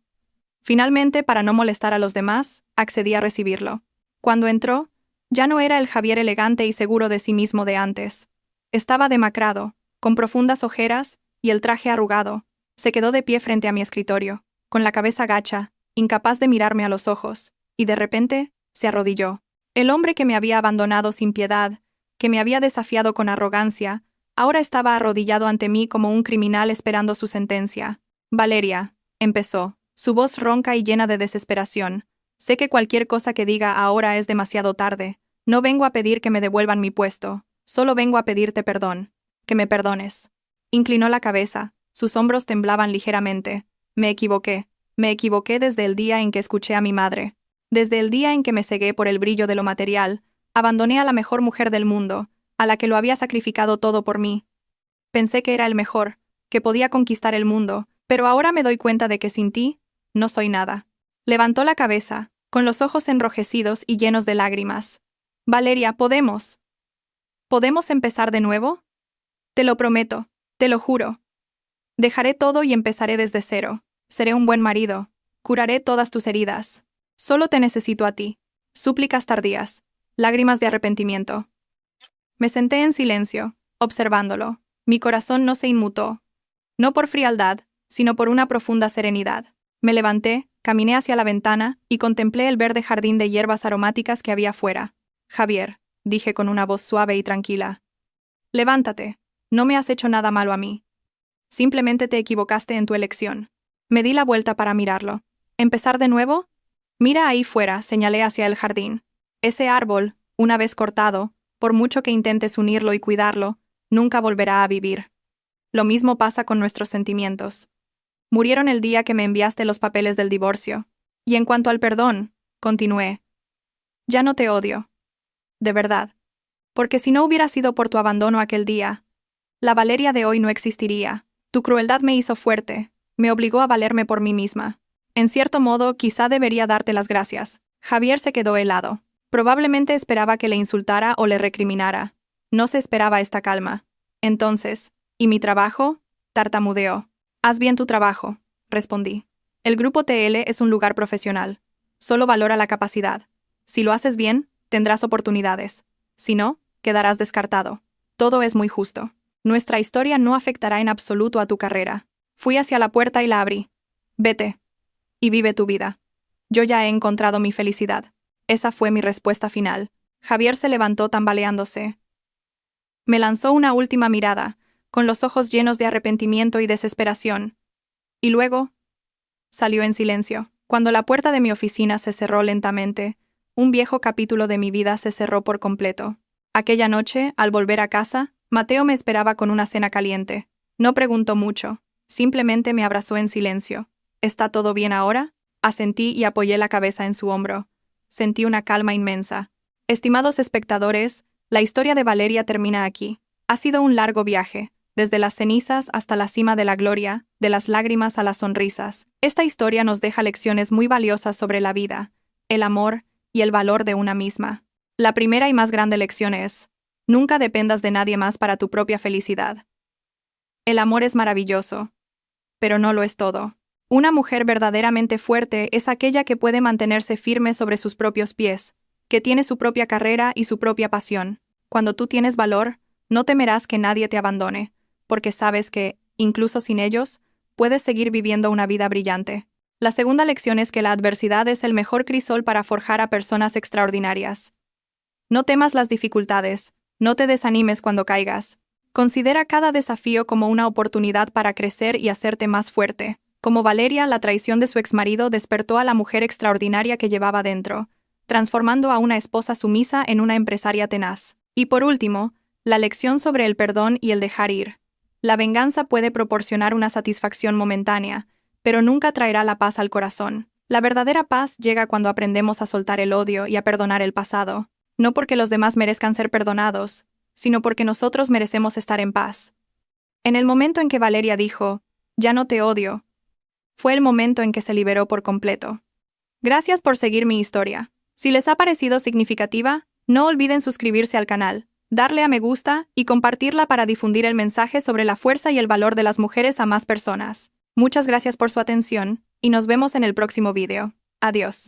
Finalmente, para no molestar a los demás, accedí a recibirlo. Cuando entró, ya no era el Javier elegante y seguro de sí mismo de antes. Estaba demacrado, con profundas ojeras y el traje arrugado. Se quedó de pie frente a mi escritorio, con la cabeza gacha, incapaz de mirarme a los ojos, y de repente, se arrodilló. El hombre que me había abandonado sin piedad, que me había desafiado con arrogancia, ahora estaba arrodillado ante mí como un criminal esperando su sentencia. Valeria, empezó, su voz ronca y llena de desesperación. Sé que cualquier cosa que diga ahora es demasiado tarde. No vengo a pedir que me devuelvan mi puesto, solo vengo a pedirte perdón. Que me perdones. Inclinó la cabeza, sus hombros temblaban ligeramente. Me equivoqué desde el día en que escuché a mi madre. Desde el día en que me cegué por el brillo de lo material, abandoné a la mejor mujer del mundo, a la que lo había sacrificado todo por mí. Pensé que era el mejor, que podía conquistar el mundo, pero ahora me doy cuenta de que sin ti, no soy nada. Levantó la cabeza, con los ojos enrojecidos y llenos de lágrimas. Valeria, ¿podemos empezar de nuevo? Te lo prometo, te lo juro. Dejaré todo y empezaré desde cero. Seré un buen marido, Curaré todas tus heridas. Solo te necesito a ti. Súplicas tardías. Lágrimas de arrepentimiento. Me senté en silencio, observándolo. Mi corazón no se inmutó. No por frialdad, sino por una profunda serenidad. Me levanté, caminé hacia la ventana y contemplé el verde jardín de hierbas aromáticas que había afuera. Javier, dije con una voz suave y tranquila. Levántate. No me has hecho nada malo a mí. Simplemente te equivocaste en tu elección. Me di la vuelta para mirarlo. ¿Empezar de nuevo? Mira ahí fuera, señalé hacia el jardín. Ese árbol, una vez cortado, por mucho que intentes unirlo y cuidarlo, nunca volverá a vivir. Lo mismo pasa con nuestros sentimientos. Murieron el día que me enviaste los papeles del divorcio. Y en cuanto al perdón, continué. Ya no te odio. De verdad. Porque si no hubiera sido por tu abandono aquel día, la Valeria de hoy no existiría. Tu crueldad me hizo fuerte, me obligó a valerme por mí misma. En cierto modo, quizá debería darte las gracias. Javier se quedó helado. Probablemente esperaba que le insultara o le recriminara. No se esperaba esta calma. Entonces, ¿y mi trabajo? Tartamudeó. Haz bien tu trabajo, respondí. El grupo TL es un lugar profesional. Solo valora la capacidad. Si lo haces bien, tendrás oportunidades. Si no, quedarás descartado. Todo es muy justo. Nuestra historia no afectará en absoluto a tu carrera. Fui hacia la puerta y la abrí. Vete. Y vive tu vida. Yo ya he encontrado mi felicidad. Esa fue mi respuesta final. Javier se levantó tambaleándose. Me lanzó una última mirada, con los ojos llenos de arrepentimiento y desesperación. Y luego, salió en silencio. Cuando la puerta de mi oficina se cerró lentamente, un viejo capítulo de mi vida se cerró por completo. Aquella noche, al volver a casa, Mateo me esperaba con una cena caliente. No preguntó mucho, simplemente me abrazó en silencio. ¿Está todo bien ahora? Asentí y apoyé la cabeza en su hombro. Sentí una calma inmensa. Estimados espectadores, la historia de Valeria termina aquí. Ha sido un largo viaje, desde las cenizas hasta la cima de la gloria, de las lágrimas a las sonrisas. Esta historia nos deja lecciones muy valiosas sobre la vida, el amor y el valor de una misma. La primera y más grande lección es: nunca dependas de nadie más para tu propia felicidad. El amor es maravilloso, pero no lo es todo. Una mujer verdaderamente fuerte es aquella que puede mantenerse firme sobre sus propios pies, que tiene su propia carrera y su propia pasión. Cuando tú tienes valor, no temerás que nadie te abandone, porque sabes que, incluso sin ellos, puedes seguir viviendo una vida brillante. La segunda lección es que la adversidad es el mejor crisol para forjar a personas extraordinarias. No temas las dificultades, no te desanimes cuando caigas. Considera cada desafío como una oportunidad para crecer y hacerte más fuerte. Como Valeria, la traición de su exmarido despertó a la mujer extraordinaria que llevaba dentro, transformando a una esposa sumisa en una empresaria tenaz. Y por último, la lección sobre el perdón y el dejar ir. La venganza puede proporcionar una satisfacción momentánea, pero nunca traerá la paz al corazón. La verdadera paz llega cuando aprendemos a soltar el odio y a perdonar el pasado, no porque los demás merezcan ser perdonados, sino porque nosotros merecemos estar en paz. En el momento en que Valeria dijo, «Ya no te odio», fue el momento en que se liberó por completo. Gracias por seguir mi historia. Si les ha parecido significativa, no olviden suscribirse al canal, darle a me gusta y compartirla para difundir el mensaje sobre la fuerza y el valor de las mujeres a más personas. Muchas gracias por su atención, y nos vemos en el próximo video. Adiós.